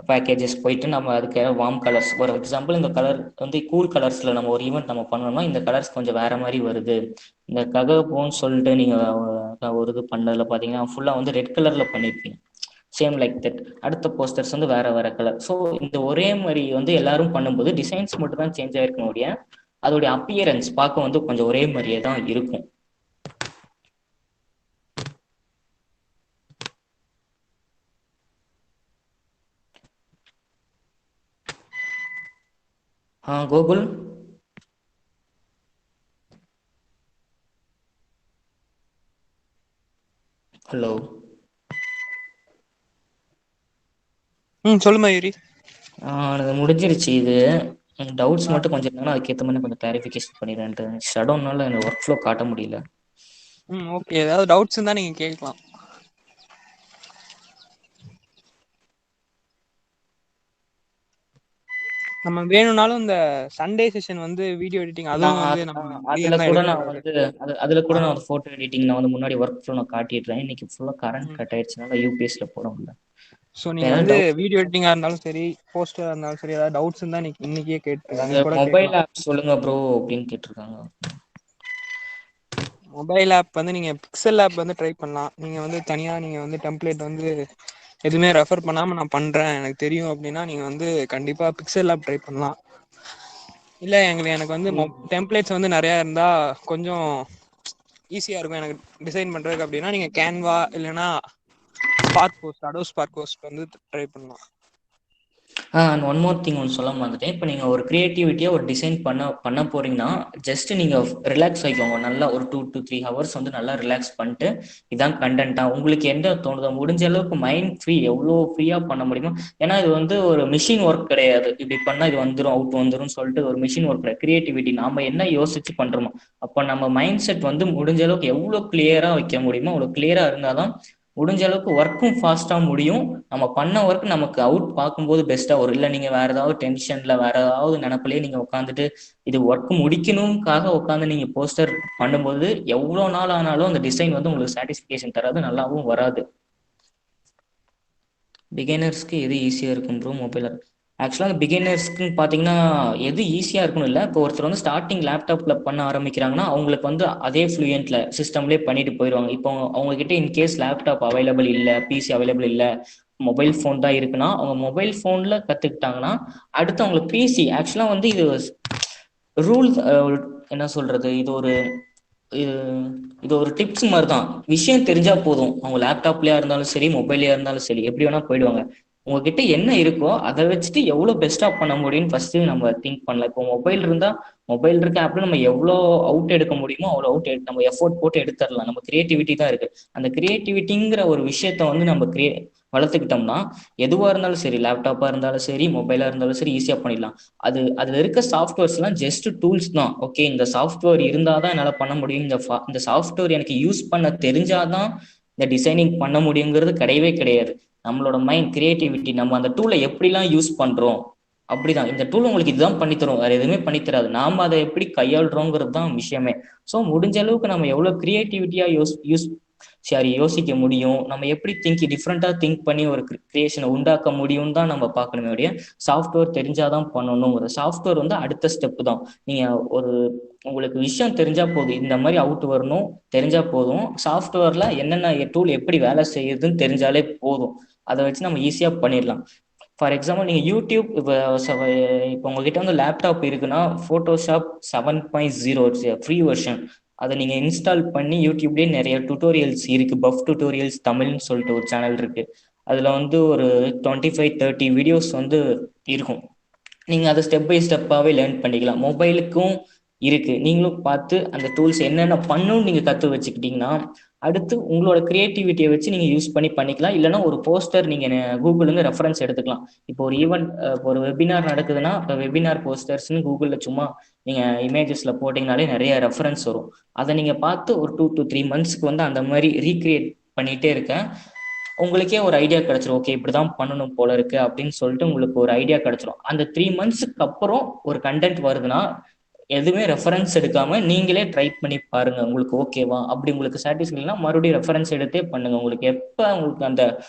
பேக்கேஜஸ் போயிட்டு நம்ம அதுக்கு வார்ம் கலர்ஸ், ஒரு எக்ஸாம்பிள் இந்த கலர் வந்து கூல் கலர்ஸில் நம்ம ஒரு ஈவெண்ட் நம்ம பண்ணோம்னா இந்த கலர்ஸ் கொஞ்சம் வேற மாதிரி வருது. இந்த ககபோன்னு சொல்லிட்டு நீங்கள் ஒரு இது பண்ணதில் பார்த்தீங்கன்னா ஃபுல்லாக வந்து ரெட் கலரில் பண்ணியிருப்பீங்க. சேம் லைக் தட் அடுத்த போஸ்டர்ஸ் வந்து வேற கலர். ஸோ இந்த ஒரே மாதிரி வந்து எல்லாரும் பண்ணும்போது டிசைன்ஸ் மட்டும் தான் சேஞ்ச் ஆயிருக்கணும், அதோடைய அப்பியரன்ஸ் பார்க்க வந்து கொஞ்சம் ஒரே மாதிரியே தான் இருக்கும். கோகுல் ஹலோ. சொல்லு மயூரி. அது முடிஞ்சிருச்சு. இது டவுட்ஸ் மட்டும் கொஞ்சம் இருந்தாலும் அதுக்கேற்ற மாதிரி கொஞ்சம் கிளாரிஃபிகேஷன் பண்ணிடுறேன்ட்டு ஷடவுன்னால எனக்கு ஒர்க் ஃப்ளோ காட்ட முடியல. ஓகே, ஏதாவது டவுட்ஸ் இருந்தால் நீங்கள் கேட்கலாம். நம்ம வேணும்னாலும் இந்த சண்டே செஷன் வந்து வீடியோ எடிட்டிங் அதுவும் வந்து அதுல கூட நான் போட்டோ எடிட்டிங் நான் வந்து முன்னாடி ஒர்க் ஃப்ளோ நான் காட்டிடுறேன். இன்னைக்கு ஃபுல்லா கரண்ட் கட் ஆயிடுச்சுனால யூபிஎஸ்ல போட முடியல. ஸோ நீங்கள் வந்து வீடியோ எடிட்டிங்காக இருந்தாலும் சரி போஸ்டராக இருந்தாலும் சரி ஏதாவது டவுட்ஸ் இருந்தால் இன்னைக்கே கேட்டுருக்காங்க. மொபைல் ஆப் சொல்லுங்க ப்ரோ அப்படின்னு கேட்டிருக்காங்க. மொபைல் ஆப் வந்து நீங்கள் பிக்சல் ஆப் வந்து ட்ரை பண்ணலாம். நீங்கள் வந்து தனியாக நீங்கள் வந்து டெம்ப்ளேட் வந்து எதுவுமே ரெஃபர் பண்ணாமல் நான் பண்ணுறேன் எனக்கு தெரியும் அப்படின்னா நீங்கள் வந்து கண்டிப்பாக பிக்சல் ஆப் ட்ரை பண்ணலாம். இல்லை எனக்கு வந்து டெம்ப்ளேட்ஸ் வந்து நிறையா இருந்தால் கொஞ்சம் ஈஸியாக இருக்கும் எனக்கு டிசைன் பண்ணுறதுக்கு அப்படின்னா நீங்கள் கேன்வா இல்லைன்னா ஸ்பார்க் போஸ்ட், அடோ ஸ்பார்க் போஸ்ட் வந்து ட்ரை பண்ணலாம். அண்ட் ஒன் மோர் திங் ஒன்று சொல்ல மறந்துட்டேன். இப்போ நீங்கள் ஒரு க்ரியேட்டிவிட்டியாக ஒரு டிசைன் பண்ண போறீங்கன்னா ஜஸ்ட் நீங்கள் ரிலாக்ஸ் ஆகிக்கோங்க. நல்லா ஒரு 2 to 3 hours வந்து நல்லா ரிலாக்ஸ் பண்ணிட்டு இதான் கண்டென்ட்டா உங்களுக்கு என்ன தோணுதோ முடிஞ்ச அளவுக்கு மைண்ட் ஃப்ரீ எவ்வளோ ஃப்ரீயாக பண்ண முடியுமோ. ஏன்னா இது வந்து ஒரு மிஷின் ஒர்க் கிடையாது. இப்படி பண்ணால் இது வந்துடும் அவுட் வந்துடும் சொல்லிட்டு ஒரு மிஷின் ஒர்க் கிடையாது. கிரியேட்டிவிட்டி நாம என்ன யோசிச்சு பண்றோமோ அப்போ நம்ம மைண்ட் செட் வந்து முடிஞ்ச அளவுக்கு எவ்வளோ கிளியரா வைக்க முடியுமோ அவ்வளோ கிளியரா இருந்தாதான் முடிஞ்ச அளவுக்கு ஒர்க்கும் ஃபாஸ்டா முடியும். நம்ம பண்ண ஒர்க் நமக்கு அவுட் பார்க்கும்போது பெஸ்டா வரும். இல்லை நீங்க வேற ஏதாவது டென்ஷன்ல வேற ஏதாவது நினப்பிலேயே நீங்க உட்காந்துட்டு இது ஒர்க் முடிக்கணும்காக உட்காந்து நீங்க போஸ்டர் பண்ணும்போது எவ்வளோ நாள் ஆனாலும் அந்த டிசைன் வந்து உங்களுக்கு சாட்டிஸ்ஃபிகேஷன் தராது, நல்லாவும் வராது. பிகினர்ஸ்க்கு எது ஈஸியாக இருக்கும் ப்ரோ மொபைல்? ஆக்சுவலாக பிகினர்ஸ்க்கு பார்த்தீங்கன்னா எது ஈஸியாக இருக்குன்னு இல்லை. இப்போ ஒருத்தர் வந்து ஸ்டார்டிங் லேப்டாப்பில் பண்ண ஆரம்பிக்கிறாங்கன்னா அவங்களுக்கு வந்து அதே ஃப்ளூயண்ட்ல சிஸ்டம்லேயே பண்ணிட்டு போயிடுவாங்க. இப்போ அவங்ககிட்ட இன்கேஸ் லேப்டாப் அவைலபிள் இல்லை, பிசி அவைலபிள் இல்லை, மொபைல் ஃபோன் தான் இருக்குன்னா அவங்க மொபைல் ஃபோனில் கற்றுக்கிட்டாங்கன்னா அடுத்து அவங்களுக்கு பிசி ஆக்சுவலாக வந்து இது ரூல் என்ன சொல்றது, இது இது ஒரு டிப்ஸ் மாதிரி தான். விஷயம் தெரிஞ்சா போதும், அவங்க லேப்டாப்லயா இருந்தாலும் சரி மொபைல்லையா இருந்தாலும் சரி எப்படி வேணா போயிடுவாங்க. உங்ககிட்ட என்ன இருக்கோ அதை வச்சுட்டு எவ்வளவு பெஸ்டா பண்ண முடியும்னு ஃபர்ஸ்ட் நம்ம திங்க் பண்ணலாம். இப்போ மொபைல் இருந்தா மொபைல் இருக்க ஆப்ல நம்ம எவ்வளோ அவுட் எடுக்க முடியுமோ அவ்வளோ அவுட் நம்ம எஃபோர்ட் போட்டு எடுத்துடலாம். நம்ம கிரியேட்டிவிட்டி தான் இருக்கு. அந்த கிரியேட்டிவிட்டிங்கிற ஒரு விஷயத்த வந்து நம்ம வளர்த்துக்கிட்டோம்னா எதுவா இருந்தாலும் சரி, லேப்டாப்பா இருந்தாலும் சரி மொபைலா இருந்தாலும் சரி ஈஸியா பண்ணிடலாம். அதுல இருக்க சாஃப்ட்வேர்ஸ் எல்லாம் ஜஸ்ட் டூல்ஸ் தான். ஓகே இந்த சாஃப்ட்வேர் இருந்தாதான் என்னால பண்ண முடியும், இந்த சாஃப்ட்வேர் எனக்கு யூஸ் பண்ண தெரிஞ்சாதான் இந்த டிசைனிங் பண்ண முடியுங்கிறது கிடையவே கிடையாது. நம்மளோட மைண்ட் கிரியேட்டிவிட்டி நம்ம அந்த டூலை எப்படிலாம் யூஸ் பண்றோம் அப்படிதான். இந்த டூல் உங்களுக்கு இதுதான் பண்ணித்தரும், வேற எதுவுமே பண்ணித்தராது. நாம அதை எப்படி கையாளுறோங்கிறது தான் விஷயமே. ஸோ முடிஞ்ச அளவுக்கு நம்ம எவ்வளவு கிரியேட்டிவிட்டியா யோசிக்க முடியும், நம்ம எப்படி டிஃப்ரெண்டா திங்க் பண்ணி ஒரு கிரியேஷனை உண்டாக்க முடியும் தான் நம்ம பார்க்கணுமே ஒழிய சாஃப்ட்வேர் தெரிஞ்சாதான் பண்ணணுங்கிற சாஃப்ட்வேர் வந்து அடுத்த ஸ்டெப் தான். நீங்க ஒரு உங்களுக்கு விஷயம் தெரிஞ்சா போதும், இந்த மாதிரி அவுட் வரணும் தெரிஞ்சா போதும், சாஃப்ட்வேர்ல என்னென்ன டூல் எப்படி வேலை செய்யுதுன்னு தெரிஞ்சாலே போதும். அதை வச்சு நம்ம ஈஸியா பண்ணிடலாம். ஃபார் எக்ஸாம்பிள் நீங்க யூடியூப் இப்போ உங்ககிட்ட வந்து லேப்டாப் இருக்குன்னா ஃபோட்டோஷாப் 7.0 ஃப்ரீ வெர்ஷன் அதை நீங்க இன்ஸ்டால் பண்ணி யூடியூப்லேயே நிறைய டுட்டோரியல்ஸ் இருக்கு. பஃப் டுட்டோரியல்ஸ் தமிழ்னு சொல்லிட்டு ஒரு சேனல் இருக்கு. அதுல வந்து ஒரு 25-30 வீடியோஸ் வந்து இருக்கும். நீங்க அதை ஸ்டெப் பை ஸ்டெப்பாவே லேர்ன் பண்ணிக்கலாம். மொபைலுக்கும் இருக்கு, நீங்களும் பார்த்து அந்த டூல்ஸ் என்னென்ன பண்ணணும்னு நீங்க கத்து வச்சுக்கிட்டீங்கன்னா அடுத்து உங்களோட கிரியேட்டிவிட்டியை வச்சு நீங்க யூஸ் பண்ணிக்கலாம். இல்லைன்னா ஒரு போஸ்டர் நீங்க கூகுள்ல ரெஃபரன்ஸ் எடுத்துக்கலாம். இப்போ ஒரு ஈவெண்ட், ஒரு வெபினார் நடக்குதுன்னா வெபினார் போஸ்டர்ஸ்னு கூகுள்ல சும்மா நீங்க இமேஜஸ்ல போட்டீங்கனாலே நிறைய ரெஃபரன்ஸ் வரும். அதை நீங்க பார்த்து ஒரு 2 to 3 monthsக்கு வந்து அந்த மாதிரி ரீக்ரியேட் பண்ணிட்டே இருக்கேன். உங்களுக்கே ஒரு ஐடியா கிடைச்சிரும். ஓகே இப்படிதான் பண்ணணும் போல இருக்கு அப்படின்னு சொல்லிட்டு உங்களுக்கு ஒரு ஐடியா கிடைச்சிரும். அந்த 3 monthsக்கு அப்புறம் ஒரு கண்டென்ட் வருதுன்னா எதுவுமே ரெஃபரன்ஸ் எடுக்காம நீங்களே ட்ரை பண்ணி பாருங்க. உங்களுக்கு ஓகேவா, அப்படி உங்களுக்கு சாட்டிஸ்ஃபைனா மறுபடியும் ரெஃபரன்ஸ் எடுத்தே பண்ணுங்க. உங்களுக்கு எப்ப உங்களுக்கு அந்த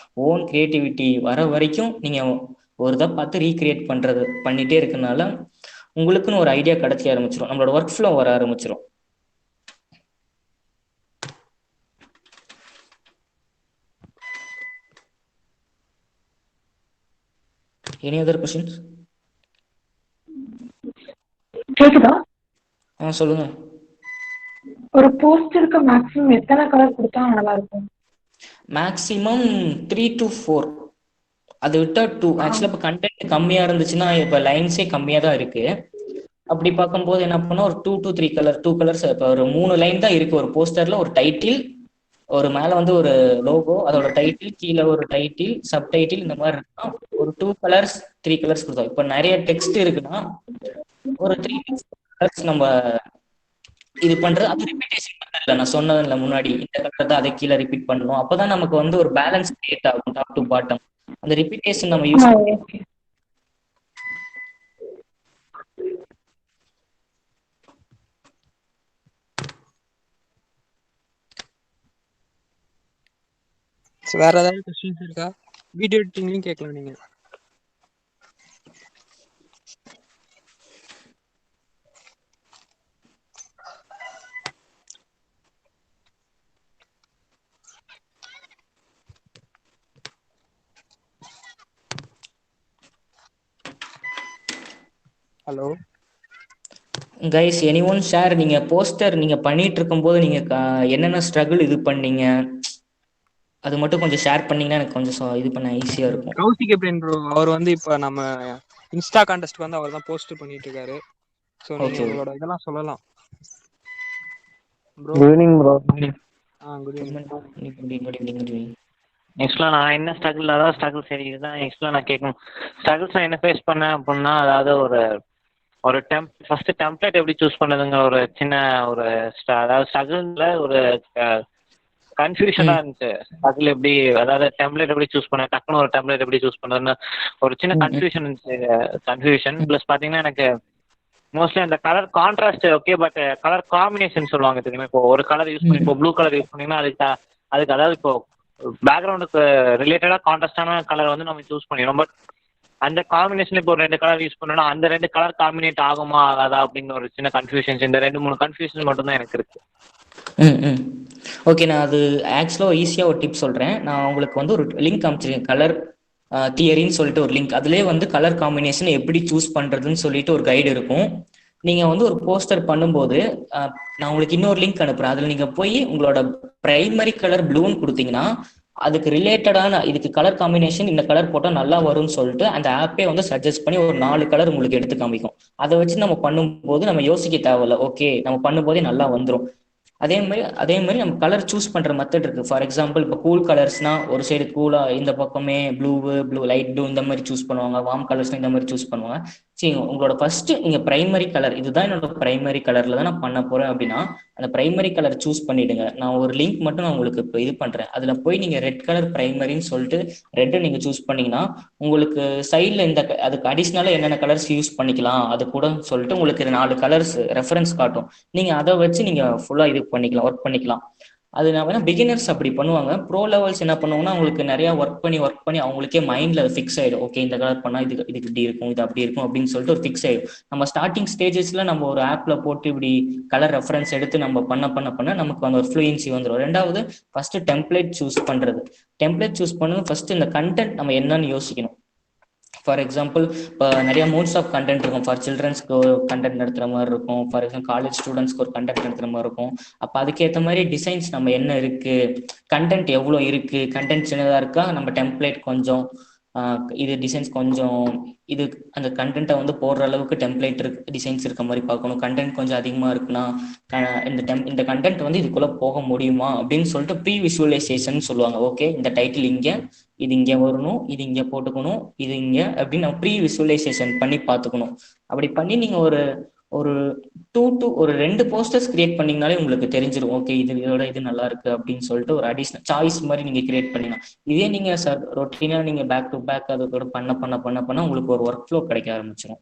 ஓன் கிரியேட்டிவிட்டி வர வரைக்கும் நீங்க ஒரு இதை பார்த்து ரீக்ரியேட் பண்ணிட்டே இருக்கனால உங்களுக்குன்னு ஒரு ஐடியா கிடைக்க ஆரம்பிச்சிடும், நம்மளோட ஒர்க் ஃப்ளோ வர ஆரம்பிச்சிடும். Any other questions? கேக்குதா? சொல்லுங்க. ஒரு போஸ்டருக்கு மேக்ஸிமம் எத்தனை கலர் கொடுத்தா நல்லா இருக்கும்? Maximum 3 to 4. அது விட்டா 2. ஆக்சுவலா இப்போ கண்டென்ட் கம்மியா இருந்துச்சுன்னா இப்போ லைன்ஸே கம்மியா தான் இருக்கு. அப்படி பார்க்கும்போது என்ன பண்ணா ஒரு 2 to 3 கலர், 2 கலர்ஸ். இப்போ ஒரு 3 லைன் தான் இருக்கு ஒரு போஸ்டர்ல. ஒரு டைட்டில், ஒரு மேல வந்து ஒரு லோகோ, அதோட டைட்டில், கீழே ஒரு டைட்டில், சப் டைட்டில், இந்த மாதிரி இருக்குன்னா ஒரு 2 கலர்ஸ் 3 கலர்ஸ் கொடுத்தோம். இப்போ நிறைய டெக்ஸ்ட் இருக்குன்னா ஒரு 3 to 4 கலர்ஸ் நம்ம இது பண்றது. அது ரிப்பீட்டேஷன் பண்ணல, நான் சொன்னதுல முன்னாடி இந்த கலர் தான் அதை கீழே ரிப்பீட் பண்ணணும். அப்பதான் நமக்கு வந்து ஒரு பேலன்ஸ் கிரியேட் ஆகும் டாப் டு பாட்டம். அந்த ரிப்பீட்டேஷன் நம்ம யூஸ் பண்ணி வேற ஏதாவது கொஸ்டின்ஸ் இருக்கா? வீடியோ எடிட்டிங்லையும் கேட்கலாம் நீங்க. Hello guys, any one share, நீங்க போஸ்டர் நீங்க பண்ணிட்டு இருக்கும் போது நீங்க என்னென்ன ஸ்ட்ரகிள் இது பண்ணீங்க, அது மட்டும் கொஞ்சம் ஷேர் பண்ணீங்கன்னா எனக்கு கொஞ்சம் இது பண்ண ஈஸியா இருக்கும். கௌசிக் எப்படின் ப்ரோ, அவர் வந்து இப்ப நம்ம இன்ஸ்டா கான்டெஸ்ட் வந்து அவர் தான் போஸ்ட் பண்ணிட்டு இருக்காரு. ஸோ நீங்க ஓகே. உங்களோட இதெல்லாம் சொல்லலாம் bro. Good evening bro. Good evening. Good evening. Good evening. Good evening. ஆக்சுவலாக நான் என்ன ஸ்ட்ரகிள், அதாவது ஸ்ட்ரகிள் சரி இதுதான் ஆக்சுவலாக நான் கேட்கணும். ஸ்ட்ரகிள்ஸ் நான் என்ன ஃபேஸ் பண்ணேன் அப்படின்னா, அதாவது ஒரு ஃபர்ஸ்ட் டெம்ப்ளேட் எப்படி சூஸ் பண்ணதுங்க ஒரு சின்ன ஒரு அதாவது ஸ்ட்ரகிள்ல ஒரு கன்ஃபியூஷனாக இருந்துச்சு. ஸ்ட்ரகிள் எப்படி, அதாவது டெம்ப்ளேட் எப்படி சூஸ் பண்ண, டக்குன்னு ஒரு டெம்ப்ளேட் எப்படி சூஸ் பண்ணுறதுன்னு ஒரு சின்ன கன்ஃபியூஷன் இருந்துச்சு. கன்ஃபியூஷன் ப்ளஸ் பார்த்தீங்கன்னா எனக்கு மோஸ்ட்லி அந்த colour contrast okay, but colour combination சொல்லுவாங்க தெரியுமா. இப்போ ஒரு கலர் யூஸ் பண்ணி இப்போ ப்ளூ கலர் யூஸ் பண்ணிங்கன்னா அதுக்கு அதாவது இப்போ பேக்ரவுண்டுக்கு ரிலேட்டடாக கான்ட்ராஸ்டான கலர் வந்து நம்ம சூஸ் பண்ணிடணும். பட் அந்த காம்பினேஷன் இப்போ 2 கலர் யூஸ் பண்ணோம்னா அந்த 2 கலர் காம்பினேட் ஆகுமா ஆகாதா அப்படிங்கிற ஒரு சின்ன கன்ஃபியூஷன்ஸ், இந்த 2-3 கன்ஃபியூஷன் மட்டும் தான் எனக்கு இருக்கு. ஓகே, நான் அது ஆக்சுவலாக ஈஸியாக ஒரு டிப் சொல்கிறேன். நான் உங்களுக்கு வந்து ஒரு லிங்க் அனுப்பிச்சிருக்கேன், கலர் தியரின்னு சொல்லிட்டு ஒரு லிங்க். அதுலேயே வந்து கலர் காம்பினேஷன் எப்படி சூஸ் பண்ணுறதுன்னு சொல்லிட்டு ஒரு கைடு இருக்கும். நீங்கள் வந்து ஒரு போஸ்டர் பண்ணும்போது நான் உங்களுக்கு இன்னொரு லிங்க் அனுப்புகிறேன். அதில் நீங்கள் போய் உங்களோட பிரைமரி கலர் ப்ளூன்னு கொடுத்தீங்கன்னா அதுக்கு ரிலேட்டடான இதுக்கு கலர் காம்பினேஷன் இந்த கலர் போட்டால் நல்லா வரும்னு சொல்லிட்டு அந்த ஆப்பே வந்து சஜஸ்ட் பண்ணி ஒரு 4 கலர் உங்களுக்கு எடுத்து காமிக்கும். அதை வச்சு நம்ம பண்ணும்போது நம்ம யோசிக்க தேவையில்ல, ஓகே நம்ம பண்ணும்போதே நல்லா வந்துடும். அதே மாதிரி நம்ம கலர் சூஸ் பண்ற மெத்தட் இருக்கு. ஃபார் எக்ஸாம்பிள் இப்போ கூல் கலர்ஸ்னா ஒரு சைடு கூலா இந்த பக்கமே ப்ளூ லைட் ப்ளூ இந்த மாதிரி சூஸ் பண்ணுவாங்க. வார்ம் கலர்ஸ்னா இந்த மாதிரி சூஸ் பண்ணுவாங்க. சரி, உங்களோட ஃபர்ஸ்ட் நீங்க பிரைமரி கலர் இதுதான் என்னோட பிரைமரி கலர்ல தான் நான் பண்ண போறேன் அப்படின்னா அந்த பிரைமரி கலர் சூஸ் பண்ணிடுங்க. நான் ஒரு லிங்க் மட்டும் நான் உங்களுக்கு இப்போ இது பண்றேன். அதுல போய் நீங்க ரெட் கலர் பிரைமரின்னு சொல்லிட்டு ரெட்டை நீங்க சூஸ் பண்ணீங்கன்னா உங்களுக்கு சைட்ல அதுக்கு அடிஷ்னலா என்னென்ன கலர்ஸ் யூஸ் பண்ணிக்கலாம் அது கூட சொல்லிட்டு உங்களுக்கு 4 கலர்ஸ் ரெஃபரன்ஸ் காட்டும். நீங்க அதை வச்சு நீங்க ஃபுல்லா இது பண்ணிக்கலாம், ஒர்க் பண்ணிக்கலாம். அது நான் வேணா பிகினர்ஸ் அப்படி பண்ணுவாங்க. ப்ரோ லெவல்ஸ் என்ன பண்ணுவாங்கன்னா அவங்களுக்கு நிறைய ஒர்க் பண்ணி அவங்களுக்கே மைண்ட்ல ஃபிக்ஸ் ஆயிடும். ஓகே இந்த கலர் பண்ணா இதுக்கு இப்படி இருக்கும், இது அப்படி இருக்கும் அப்படின்னு சொல்லிட்டு ஒரு ஃபிக்ஸ் ஆயிடும். நம்ம ஸ்டார்டிங் ஸ்டேஜஸ்ல நம்ம ஒரு ஆப்ல போட்டு இப்படி கலர் ரெஃபரன்ஸ் எடுத்து நம்ம பண்ண நமக்கு அந்த ஒரு ஃப்ளூயன்சி வந்துடும். ரெண்டாவது ஃபர்ஸ்ட் டெம்ப்ளேட் சூஸ் பண்ணது ஃபர்ஸ்ட் இந்த கண்டென்ட் நம்ம என்னன்னு யோசிக்கணும். ஃபார் எக்ஸாம்பிள் இப்போ நிறைய மோட்ஸ் ஆஃப் கண்டென்ட் இருக்கும். ஃபார் சில்ட்ரன்ஸ்க்கு ஒரு கண்டென்ட் நடத்துகிற மாதிரி இருக்கும். ஃபார் எக்ஸாம்பிள் காலேஜ் ஸ்டூடெண்ட்ஸ்க்கு ஒரு கண்டென்ட் நடத்துகிற மாதிரி இருக்கும். அப்போ அதுக்கேற்ற மாதிரி டிசைன்ஸ் நம்ம என்ன இருக்கு, கண்டென்ட் எவ்வளோ இருக்கு, கண்டென்ட் சின்னதாக இருக்கா, நம்ம டெம்ப்ளேட் கொஞ்சம் இது டிசைன்ஸ் கொஞ்சம் இது அந்த கண்டென்ட்டை வந்து போடுற அளவுக்கு டெம்ப்ளேட் டிசைன்ஸ் இருக்க மாதிரி பார்க்கணும். கண்டென்ட் கொஞ்சம் அதிகமாக இருக்குன்னா இந்த கண்டென்ட் வந்து இதுக்குள்ளே போக முடியுமா அப்படின்னு சொல்லிட்டு ப்ரீ விஷுவலைசேஷன் சொல்லுவாங்க. ஓகே இந்த டைட்டில் இது இங்கே வரணும், இது இங்கே போட்டுக்கணும், இது இங்கே அப்படின்னு நம்ம ப்ரீ விஷுவலைசேஷன் பண்ணி பார்த்துக்கணும். அப்படி பண்ணி நீங்கள் ஒரு 2 போஸ்டர்ஸ் கிரியேட் பண்ணீங்கனாலே உங்களுக்கு தெரிஞ்சிடும். ஓகே இதோட இது நல்லா இருக்கு அப்படின்னு சொல்லிட்டு ஒரு அடிஷனல் சாய்ஸ் மாதிரி நீங்க கிரியேட் பண்ணிடலாம். இதே நீங்க ரொட்டீனா நீங்க பேக் டு பேக் அது கூட பண்ண உங்களுக்கு ஒரு ஒர்க் ஃப்ளோ கிடைக்க ஆரம்பிச்சிடும்.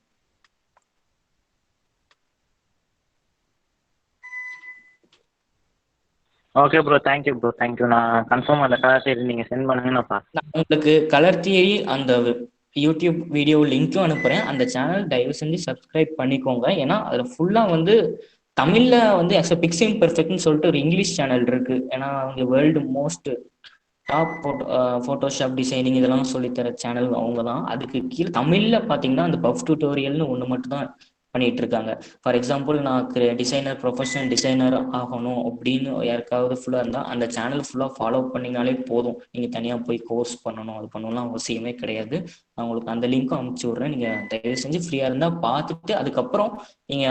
Okay bro, thank you bro, thank you. நான் கன்ஃபார்ம் அந்த கலர் தியரி நீங்கள் சென்ட் பண்ணுங்க, நான் உங்களுக்கு கலர் தியரி அந்த யூடியூப் வீடியோ லிங்க்கும் அனுப்புறேன். அந்த சேனல் தயவு செஞ்சு சப்ஸ்கிரைப் பண்ணிக்கோங்க. ஏன்னா அதுல ஃபுல்லா வந்து தமிழ்ல வந்து பிக்சிங் பெர்ஃபெக்ட்னு சொல்லிட்டு ஒரு இங்கிலீஷ் சேனல் இருக்கு. ஏன்னா அவங்க world most top Photoshop designing இதெல்லாம் சொல்லித்தர சேனல் அவங்க தான். அதுக்கு கீழே தமிழ்ல பாத்தீங்கன்னா அந்த பஃப் டியூட்டோரியல்னு ஒன்று மட்டும் தான் பண்ணிட்டு இருக்காங்க. ஃபார் எக்ஸாம்பிள் நான் ப்ரொஃபஷனல் டிசைனர் ஆகணும் அப்படின்னு யாருக்காவது ஃபுல்லா இருந்தா அந்த சேனல் ஃபுல்லா ஃபாலோ பண்ணினாலே போதும். நீங்க தனியா போய் கோர்ஸ் பண்ணணும் அது பண்ணணும்லாம் அவசியமே கிடையாது. நான் உங்களுக்கு அந்த லிங்க்கும் அனுப்பிச்சு விடுறேன். நீங்க தயவு செஞ்சு ஃப்ரீயா இருந்தா பார்த்துட்டு அதுக்கப்புறம் நீங்க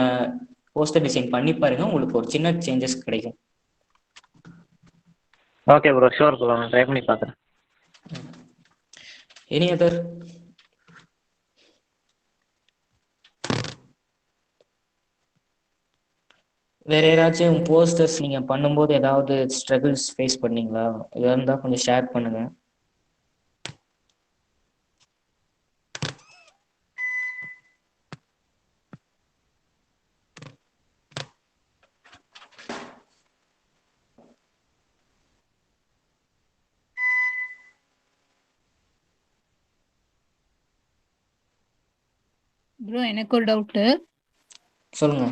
போஸ்டர் டிசைன் பண்ணி பாருங்க. உங்களுக்கு ஒரு சின்ன சேஞ்சஸ் கிடைக்கும். ஓகே ப்ரோ, ஷூர் ப்ரோ, நான் ட்ரை பண்ணி பார்க்குறேன். Any other? வேற யாராச்சும் போஸ்டர்ஸ் நீங்க பண்ணும்போது ஏதாவது ஸ்ட்ரகிள்ஸ் ஃபேஸ் பண்ணீங்களா? இதா இருந்தா கொஞ்சம் ஷேர் பண்ணுங்க. ப்ரோ எனக்கு ஒரு டவுட்டு. சொல்லுங்க.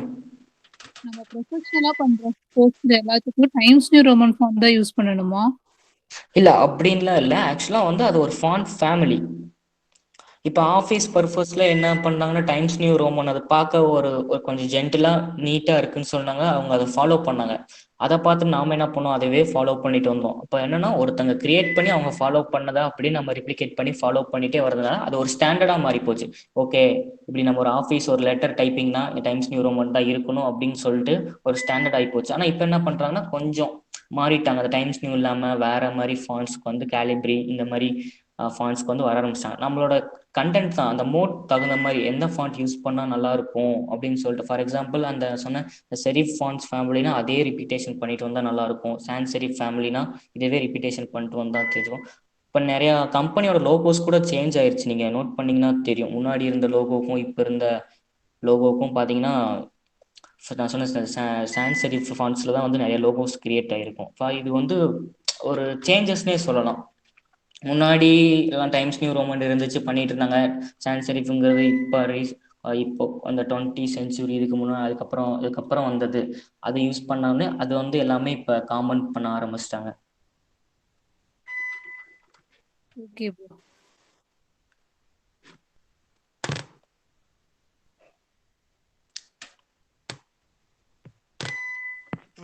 நம்ம ப்ரொஃபஷனலா பண்ற போஸ்ட் எல்லாத்துக்கும் டைம்ஸ் நியூ ரோமன் ஃபாண்ட் தான் யூஸ் பண்ணணுமா? இல்ல அப்படின்லாம் இல்ல. ஆக்சுவலா வந்து அது ஒரு ஃபாண்ட் ஃபேமிலி. இப்போ ஆஃபீஸ் பர்பஸ்ல என்ன பண்ணாங்கன்னா டைம்ஸ் நியூ ரோமன் அதை பார்க்க ஒரு கொஞ்சம் ஜென்டிலா நீட்டா இருக்குன்னு சொன்னாங்க. அவங்க அதை ஃபாலோ பண்ணாங்க. அதை பார்த்து நாம என்ன பண்ணோம், அதவே ஃபாலோ பண்ணிட்டு வந்தோம். இப்போ என்னன்னா ஒருத்தங்க கிரியேட் பண்ணி அவங்க ஃபாலோ பண்ணதா அப்படின்னு நம்ம ரிப்ளிகேட் பண்ணி ஃபாலோ பண்ணிட்டே வரதுனால அது ஒரு ஸ்டாண்டர்டா மாறி போச்சு. ஓகே, இப்படி நம்ம ஒரு ஆஃபீஸ் ஒரு லெட்டர் டைப்பிங்னா டைம்ஸ் நியூ ரோமன் தான் இருக்கணும் அப்படின்னு சொல்லிட்டு ஒரு ஸ்டாண்டர்ட் ஆகி போச்சு. ஆனா இப்போ என்ன பண்றாங்கன்னா கொஞ்சம் மாறிட்டாங்க. அந்த டைம்ஸ் நியூ இல்லாம வேற மாதிரி ஃபாண்ட்ஸ்க்கு வந்து கேலிப்ரி இந்த மாதிரி ஃபாண்ட்ஸ்க்கு வந்து வர ஆரம்பிச்சிட்டாங்க. நம்மளோட கண்டென்ட் தான் அந்த மோட் தகுந்த மாதிரி எந்த ஃபாண்ட் யூஸ் பண்ணா நல்லா இருக்கும் அப்படின்னு சொல்லிட்டு. ஃபார் எக்ஸாம்பிள் அந்த சொன்ன செரிஃப் ஃபாண்ட்ஸ் ஃபேமிலினா அதே ரிப்பீட்டேஷன் பண்ணிட்டு வந்தா நல்லா இருக்கும். சான்ஸ் செரிஃப் ஃபேமிலினா இதவே ரிப்பீட்டேஷன் பண்ணிட்டு வந்தா தெரியும். இப்போ நிறைய கம்பெனியோட லோகோஸ் கூட சேஞ்ச் ஆயிருச்சு. நீங்க நோட் பண்ணீங்கன்னா தெரியும். முன்னாடி இருந்த லோகோக்கும் இப்போ இருந்த லோகோக்கும் பார்த்தீங்கன்னா நான் சொன்ன சான்ஸ் செரிஃப் ஃபாண்ட்ஸ்ல தான் வந்து நிறைய லோகோஸ் கிரியேட் ஆயிருக்கும். இது வந்து ஒரு சேஞ்சஸ்னே சொல்லலாம். முன்னாடி எல்லாம் டைம்ஸ் நியூ ரோமன் இருந்துச்சு பண்ணிட்டு இருந்தாங்க. சான்ஸ் செரிஃப்ங்கிறது இப்போ அந்த 20 சென்ச்சுரி இதுக்கு முன்னாடி அதுக்கப்புறம் வந்தது. அதை யூஸ் பண்ணாமலே அது வந்து எல்லாமே இப்போ காமன் பண்ண ஆரம்பிச்சிட்டாங்க. Okay bro.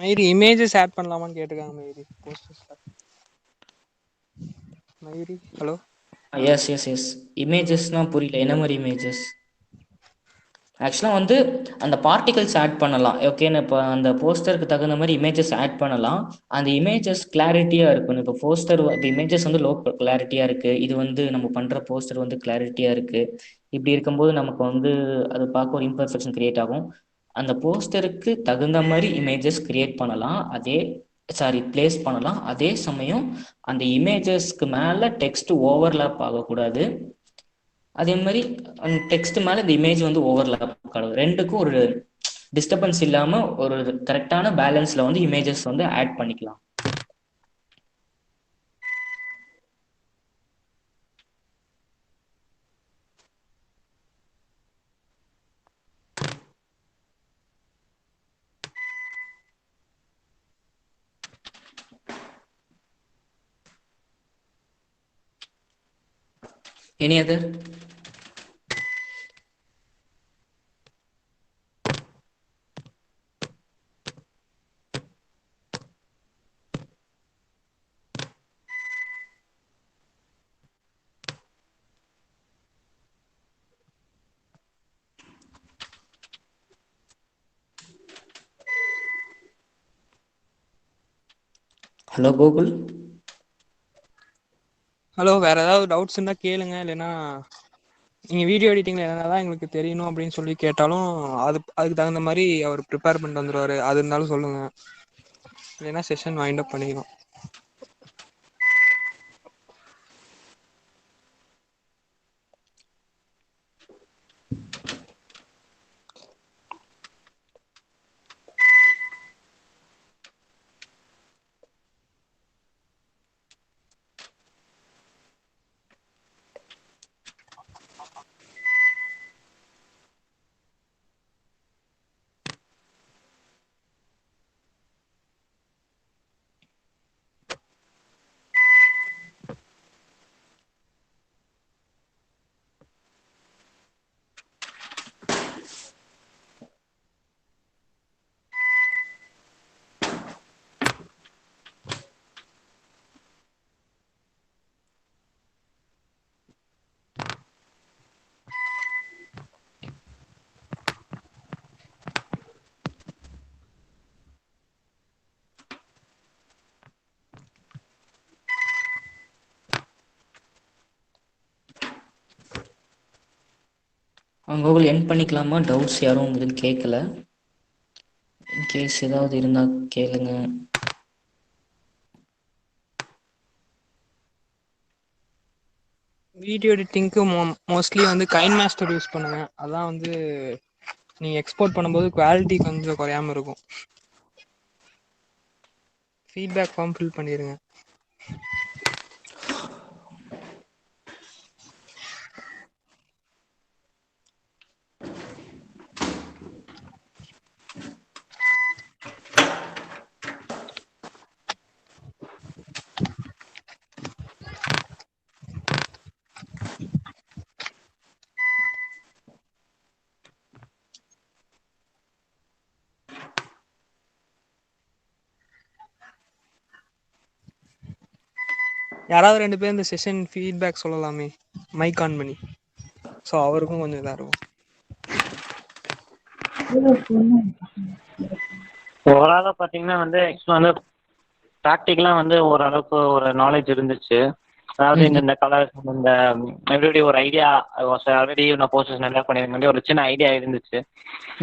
மயிரி இமேஜஸ் ஆட் பண்ணலாமான்னு கேட்டிருக்காங்க மயிரி போஸ்டர்ஸ்ல. மயிரி ஹலோ. எஸ் எஸ் எஸ் இமேஜஸ்னா புரியல, என்ன மாதிரி இமேஜஸ்? ஆக்சுவலாக வந்து அந்த பார்ட்டிகல்ஸ் ஆட் பண்ணலாம். ஓகேன்னு இப்போ அந்த போஸ்டருக்கு தகுந்த மாதிரி இமேஜஸ் ஆட் பண்ணலாம். அந்த இமேஜஸ் கிளாரிட்டியாக இருக்கணும். இப்போ போஸ்டர் இப்போ இமேஜஸ் வந்து லோ கிளாரிட்டியாக இருக்குது. இது வந்து நம்ம பண்ணுற போஸ்டர் வந்து கிளாரிட்டியாக இருக்குது. இப்படி இருக்கும்போது நமக்கு வந்து அது பார்க்க ஒரு இம்பர்ஃபெக்ஷன் கிரியேட் ஆகும். அந்த போஸ்டருக்கு தகுந்த மாதிரி இமேஜஸ் கிரியேட் பண்ணலாம். பிளேஸ் பண்ணலாம். அதே சமயம் அந்த இமேஜஸ்க்கு மேலே டெக்ஸ்ட் ஓவர்லாப் ஆகக்கூடாது. அதே மாதிரி அந்த டெக்ஸ்ட் மேலே இந்த இமேஜ் வந்து ஓவர்லாப் ஆகக்கூடாது. ரெண்டுக்கும் ஒரு டிஸ்டர்பன்ஸ் இல்லாமல் ஒரு கரெக்டான பேலன்ஸில் வந்து இமேஜஸ் வந்து ஆட் பண்ணிக்கலாம். Any other? Hello Gokul. Hello, வேற ஏதாவது டவுட்ஸ் இருந்தால் கேளுங்க. இல்லைன்னா நீங்கள் வீடியோ எடிட்டிங்கில் எதனா தான் எங்களுக்கு தெரியணும் அப்படின்னு சொல்லி கேட்டாலும் அதுக்கு தகுந்த மாதிரி அவர் ப்ரிப்பேர் பண்ணிட்டு வந்துடுவார். அது இருந்தாலும் சொல்லுங்கள். இல்லைன்னா செஷன் வைண்ட் அப் பண்ணிக்கலாம். கோகுல் என் பண்ணிக்கலாமா? டவுட்ஸ் யாரும் உங்களுக்கு கேட்கல. இன்கேஸ் ஏதாவது இருந்தால் கேளுங்க. வீடியோ எடிட்டிங்க்கு மோஸ்ட்லி வந்து கைன் மாஸ்டர் யூஸ் பண்ணுங்க. அதான் வந்து நீங்கள் எக்ஸ்போர்ட் பண்ணும்போது குவாலிட்டி கொஞ்சம் குறையாம இருக்கும். ஃபீட்பேக் ஃபார்ம் ஃபில் பண்ணிடுங்க. யாராவது 2 பேர் இந்த செஷன் ஃபீட்பேக் சொல்லலாமே, மைக் ஆன் பண்ணி. ஸோ அவருக்கும் கொஞ்சம் இதாக இருக்கும். ஓவராலாக பார்த்தீங்கன்னா வந்து ஆக்சுவலாக வந்து ப்ராக்டிக்கலாக வந்து ஓரளவுக்கு ஒரு நாலேஜ் இருந்துச்சு. அதாவது இந்த கலர்ஸ் இந்த எவ்ரிபடி ஒரு ஐடியா ஆல்ரெடி நான் போஸ்டர்ஸ் நல்லா பண்ணியிருக்க ஒரு சின்ன ஐடியா இருந்துச்சு.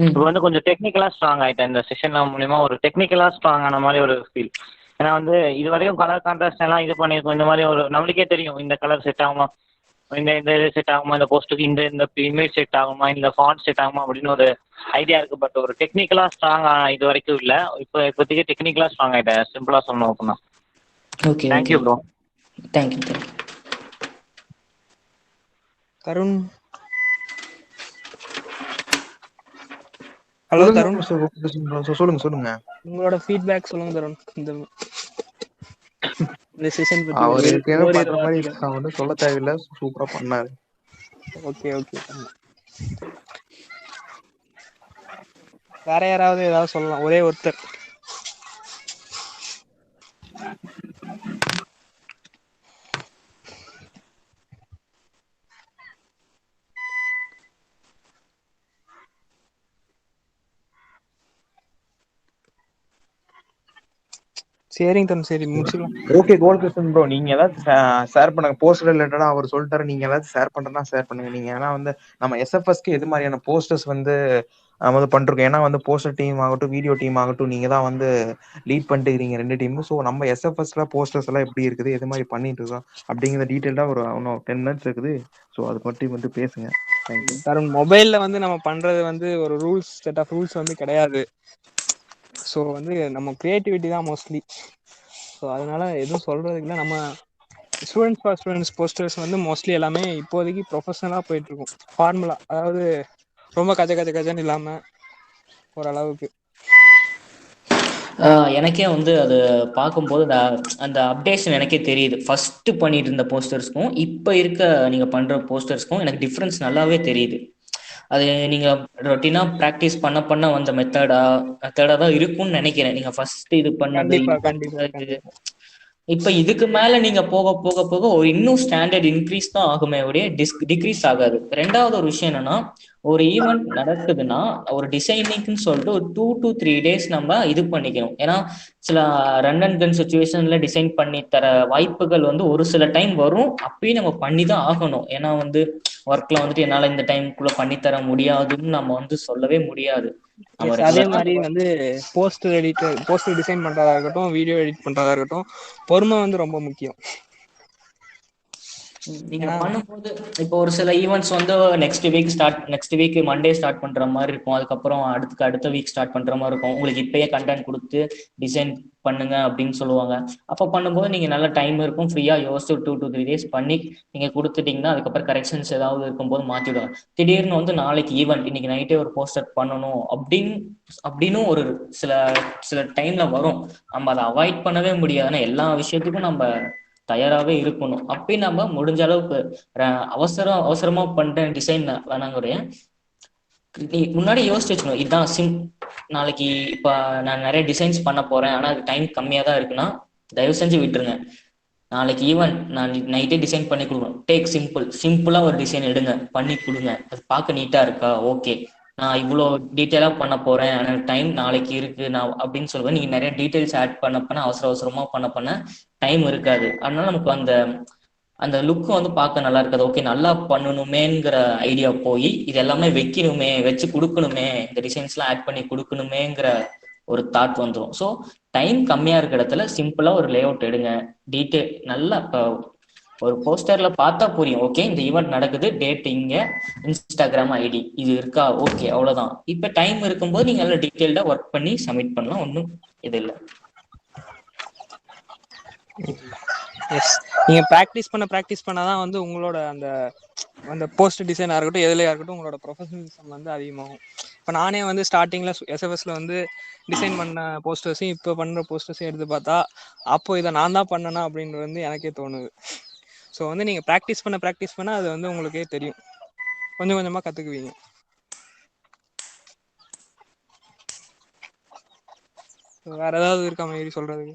இப்போ வந்து கொஞ்சம் டெக்னிக்கலாக ஸ்ட்ராங் ஆகிட்டேன் இந்த செஷன் மூலிமா. ஒரு டெக்னிக்கலாக ஸ்ட்ராங் ஆன மாதிரி ஒரு ஃபீல். ஏன்னா வந்து இது வரைக்கும் கலர் கான்ட்ராஸ்ட் எல்லாம் இது பண்ணியிருக்கோம். இந்த மாதிரி ஒரு நம்மளுக்கே தெரியும் இந்த கலர் செட் ஆகுமா, இந்த இது செட் ஆகுமா, இந்த போஸ்ட்டுக்கு இந்த இமேஜ் செட் ஆகுமா, இந்த ஃபாண்ட் செட் ஆகுமா அப்படின்னு ஒரு ஐடியா இருக்குது. பட் ஒரு டெக்னிக்கலாக ஸ்ட்ராங் இது வரைக்கும் இல்லை. இப்போதைக்கு டெக்னிக்கலாக ஸ்ட்ராங் ஆகிட்டேன் சிம்பிளாக சொல்லணும் அப்படின்னா. Okay, thank you bro. Thank you. Tarun. Hello Tarun. சொல்லுங்க. உங்களோட ஃபீட்பேக் சொல்லுங்க தருண். இந்த செஷன் பத்தி அவர் ஒரு ஏற்கனவே ஓரிரு பண்ற மாதிரி வார்த்தைகள். நான் வந்து சொல்ல தேவையில்லை, சூப்பரா பண்ணாரு. ஓகே. வேற யாராவது ஏதாவது சொல்லலாம், ஒரே ஒருத்தர். சரிங்க தருண், சரி முடிச்சுக்கலாம். ஓகே கோல்கிருஷ்ணன் ப்ரோ, நீங்க ஏதாவது ஷேர் பண்ணுங்க போஸ்டர் ரிலேட்டடா. அவர் சொல்லிட்டாரு, நீங்க ஏதாவது ஷேர் பண்றதுனா ஷேர் பண்ணுங்க. நீங்க ஏன்னா வந்து நம்ம எஸ்எஃப்எஸ்க்கு எது மாதிரியான போஸ்டர்ஸ் வந்து நம்ம வந்து பண்ணிருக்கோம். ஏன்னா வந்து போஸ்டர் டீம் ஆகட்டும், வீடியோ டீம் ஆகட்டும், நீங்க தான் வந்து லீட் பண்ணிட்டு இருக்கீங்க 2 டீமும். ஸோ நம்ம எஸ்எஃப்எஸ்ல போஸ்டர்ஸ் எல்லாம் எப்படி இருக்குது, எது மாதிரி பண்ணிட்டு இருக்கோம் அப்படிங்கிற டீட்டெயிலா ஒரு இன்னும் 10 மினிட்ஸ் இருக்குது. ஸோ அதை பற்றி வந்து பேசுங்க. தேங்க்யூ. தருண், மொபைல்ல வந்து நம்ம பண்றது வந்து ஒரு ரூல்ஸ், செட் ஆஃப் ரூல்ஸ் வந்து கிடையாது. ஸோ வந்து நம்ம கிரியேட்டிவிட்டி தான் மோஸ்ட்லி. ஸோ அதனால எதுவும் சொல்றதுக்கு இல்லை. நம்ம ஸ்டூடெண்ட்ஸ் ஃபார் ஸ்டூடெண்ட்ஸ் போஸ்டர்ஸ் வந்து மோஸ்ட்லி எல்லாமே இப்போதைக்கு ப்ரொஃபஷனலாக போயிட்டு இருக்கும். ஃபார்முலா, அதாவது ரொம்ப கஜன்னு இல்லாமல் ஓரளவுக்கு. எனக்கே வந்து அது பார்க்கும்போது அந்த அப்டேஷன் எனக்கே தெரியுது. ஃபஸ்ட்டு பண்ணிட்டு இருந்த போஸ்டர்ஸ்க்கும் இப்போ இருக்க நீங்கள் பண்ணுற போஸ்டர்ஸ்க்கும் எனக்கு டிஃப்ரென்ஸ் நல்லாவே தெரியுது. அது நீங்கள் ரொட்டீனாக ப்ராக்டிஸ் பண்ண வந்த மெத்தடாக தான் இருக்கும்னு நினைக்கிறேன். நீங்கள் ஃபஸ்ட்டு இது பண்ணது கண்டிப்பா. இப்ப இதுக்கு மேல நீங்க போக போக போக ஒரு இன்னும் ஸ்டாண்டர்ட் இன்க்ரீஸ் தான் ஆகுமே ஒழிய டிக்ரீஸ் ஆகாது. ரெண்டாவது ஒரு விஷயம் என்னன்னா, ஒரு ஈவெண்ட் நடக்குதுன்னா ஒரு டிசைனிங்னு சொல்லிட்டு ஒரு 2 to 3 days நம்ம இது பண்ணிக்கணும். ஏன்னா சில ரன் அண்ட் கன் சுச்சுவேஷன்ல டிசைன் பண்ணி தர வாய்ப்புகள் வந்து ஒரு சில டைம் வரும். அப்பயும் நம்ம பண்ணி தான் ஆகணும். ஏன்னா வந்து ஒர்க்ல வந்துட்டு என்னால இந்த டைம்குள்ள பண்ணி தர முடியாதுன்னு நம்ம வந்து சொல்லவே முடியாது. அதே மாதிரி வந்து போஸ்டர் டிசைன் பண்றதா இருக்கட்டும், வீடியோ எடிட் பண்றதா இருக்கட்டும், பொறுமை வந்து ரொம்ப முக்கியம். நீங்க பண்ணும்போது இப்போ ஒரு சில ஈவெண்ட்ஸ் வந்து நெக்ஸ்ட் வீக் மண்டே ஸ்டார்ட் பண்ற மாதிரி இருக்கும். அதுக்கப்புறம் அடுத்த வீக் ஸ்டார்ட் பண்ற மாதிரி இருக்கும். உங்களுக்கு இப்பயே கண்டென்ட் கொடுத்து டிசைன் பண்ணுங்க அப்படின்னு சொல்லுவாங்க. அப்போ பண்ணும்போது நீங்க நல்ல டைம் இருக்கும், ஃப்ரீயா யோசிச்சு 2 to 3 days பண்ணி நீங்க கொடுத்துட்டீங்கன்னா அதுக்கப்புறம் கரெக்ஷன்ஸ் ஏதாவது இருக்கும்போது மாத்திடுவாங்க. திடீர்னு வந்து நாளைக்கு ஈவெண்ட், இன்னைக்கு நைட்டே ஒரு போஸ்டர் பண்ணணும் அப்படின்னு ஒரு சில டைம்ல வரும். நம்ம அதை அவாய்ட் பண்ணவே முடியாது. எல்லா விஷயத்துக்கும் நம்ம தயாராகவே இருக்கணும். அப்படி நம்ம முடிஞ்ச அளவுக்கு அவசரமா பண்ற டிசைன் வேணாங்குறைய நீ முன்னாடி யோசிச்சு வச்சுக்கணும். இதுதான் நாளைக்கு இப்ப நான் நிறைய டிசைன்ஸ் பண்ண போறேன், ஆனா அது டைம் கம்மியா தான் இருக்குன்னா தயவு செஞ்சு விட்டுருங்க. நாளைக்கு ஈவெண்ட் நான் நைட்டே டிசைன் பண்ணி கொடுக்கணும். டேக் சிம்பிளா ஒரு டிசைன் எடுங்க, பண்ணி கொடுங்க. அது பார்க்க நீட்டா இருக்கா, ஓகே நான் இவ்வளோ டீட்டெயிலா பண்ண போறேன், எனக்கு டைம் நாளைக்கு இருக்கு நான் அப்படின்னு சொல்லுவேன். நீங்க நிறைய டீட்டெயில்ஸ் ஆட் பண்ண அவசரமா பண்ண டைம் இருக்காது. அதனால நமக்கு அந்த லுக் வந்து பார்க்க நல்லா இருக்காது. ஓகே நல்லா பண்ணணுமேங்கிற ஐடியா போய் இது எல்லாமே வச்சு கொடுக்கணுமே, இந்த டிசைன்ஸ்லாம் ஆட் பண்ணி கொடுக்கணுமேங்கிற ஒரு தாட் வந்துடும். ஸோ டைம் கம்மியா இருக்க இடத்துல சிம்பிளா ஒரு லே அவுட் எடுங்க. டீட்டெயில் நல்லா இப்போ ஒரு போஸ்டர்ல பார்த்தா புரியும். ஓகே இந்த ஈவெண்ட் நடக்குது, டேட் இங்க, இன்ஸ்டாகிராம் ஐடி இது இருக்கா, ஓகே அவ்வளவுதான். இப்ப டைம் இருக்கும்போது நீங்க நல்லா டீட்டெயில்டா ஒர்க் பண்ணி சப்மிட் பண்ணலாம். ஒன்றும் இது இல்லை. நீங்க ப்ராக்டிஸ் பண்ணாதான் வந்து உங்களோட அந்த போஸ்ட் டிசைனாக இருக்கட்டும், எதுலையா இருக்கட்டும், உங்களோட ப்ரொஃபஷனலிசம் வந்து அதிகமாகும். இப்போ நானே வந்து ஸ்டார்டிங்கில் எஸ்எஃப்எஸ்ல வந்து டிசைன் பண்ண போஸ்டர்ஸையும் இப்போ பண்ணுற போஸ்டர்ஸையும் எடுத்து பார்த்தா அப்போ இதை நான் தான் பண்ணனா அப்படின்றது வந்து எனக்கே தோணுது. ஸோ வந்து நீங்கள் ப்ராக்டிஸ் பண்ண அது வந்து உங்களுக்கே தெரியும். கொஞ்சம் கொஞ்சமாக கற்றுக்குவீங்க. வேற ஏதாவது இருக்கா மாதிரி சொல்றதுக்கு?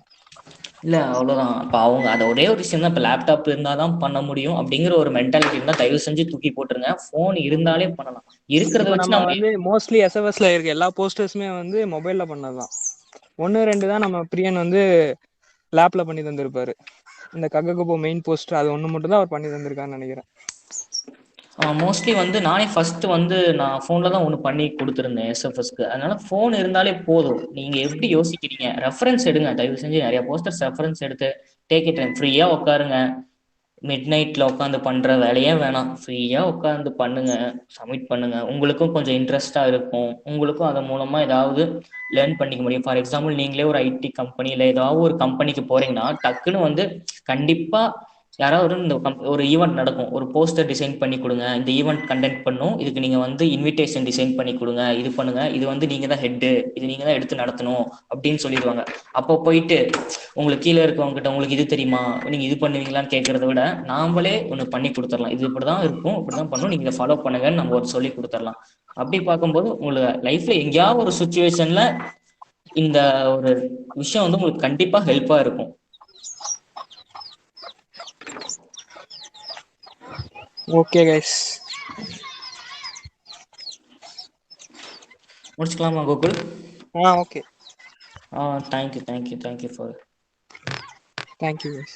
இல்ல அவ்வளவுதான். அப்ப அவங்க அத ஒரே ஒரு விஷயம் தான், இப்ப லேப்டாப் இருந்தாதான் பண்ண முடியும் அப்படிங்கிற ஒரு மென்டாலிட்டி இருந்தா தயவு செஞ்சு தூக்கி போட்டுருங்க. போன் இருந்தாலே பண்ணலாம். இருக்கிறத இப்போ வச்சு நம்ம நம்ம வந்து மோஸ்ட்லி எஸ்எஃப்எஸ்ல இருக்க எல்லா போஸ்டர்ஸுமே வந்து மொபைல்ல பண்ணதுதான். 1-2 தான் நம்ம பிரியன் வந்து லேப்ல பண்ணி தந்திருப்பாரு. இந்த கக்ககபோ மெயின் போஸ்டர் அது ஒண்ணு மட்டும் தான் அவர் பண்ணி தந்திருக்காருன்னு நினைக்கிறேன். மோஸ்ட்லி வந்து நானே ஃபர்ஸ்ட் வந்து நான் ஃபோன்ல தான் ஒன்று பண்ணி கொடுத்துருந்தேன் எஸ்எஃப்எஸ்க்கு. அதனால ஃபோன் இருந்தாலே போதும். நீங்க எப்படி யோசிக்கிறீங்க? ரெஃபரன்ஸ் எடுங்க தயவு செஞ்சு, நிறைய போஸ்டர்ஸ் ரெஃபரன்ஸ் எடுத்து டேக் இட் டைம், ஃப்ரீயா உட்காருங்க. மிட் நைட்ல உட்காந்து பண்ற வேலையே வேணாம், ஃப்ரீயா உட்காந்து பண்ணுங்க, சப்மிட் பண்ணுங்க. உங்களுக்கும் கொஞ்சம் இன்ட்ரெஸ்டா இருக்கும், உங்களுக்கும் அதன் மூலமா ஏதாவது லேர்ன் பண்ணிக்க முடியும். ஃபார் எக்ஸாம்பிள் நீங்களே ஒரு ஐடி கம்பெனி இல்லை ஏதாவது ஒரு கம்பெனிக்கு போறீங்கன்னா டக்குன்னு வந்து கண்டிப்பா யாராவது இந்த ஒரு ஈவெண்ட் நடக்கும், ஒரு போஸ்டர் டிசைன் பண்ணி கொடுங்க, இந்த ஈவெண்ட் கண்டக்ட் பண்ணும், இதுக்கு நீங்க வந்து இன்விடேஷன் டிசைன் பண்ணி கொடுங்க, இது பண்ணுங்க, இது வந்து நீங்க தான் ஹெட்டு, இது நீங்க தான் எடுத்து நடத்தணும் அப்படின்னு சொல்லிடுவாங்க. அப்போ போயிட்டு உங்களுக்கு கீழே இருக்கவங்க கிட்ட உங்களுக்கு இது தெரியுமா, நீங்க இது பண்ணுவீங்களான்னு கேட்கறத விட நாமளே ஒன்று பண்ணி கொடுத்துடலாம். இது இப்படிதான் இருக்கும், இப்படிதான் பண்ணும், நீங்க இதை ஃபாலோ பண்ணுங்கன்னு நம்ம ஒரு சொல்லி கொடுத்துடலாம். அப்படி பார்க்கும்போது உங்களுக்கு லைஃப்ல எங்கேயாவது ஒரு சுச்சுவேஷன்ல இந்த ஒரு விஷயம் வந்து உங்களுக்கு கண்டிப்பா ஹெல்ப்பா இருக்கும். ஓகே கைஸ், முடிச்சுக்கலாமா Gokul? Okay, thank you for thank you guys.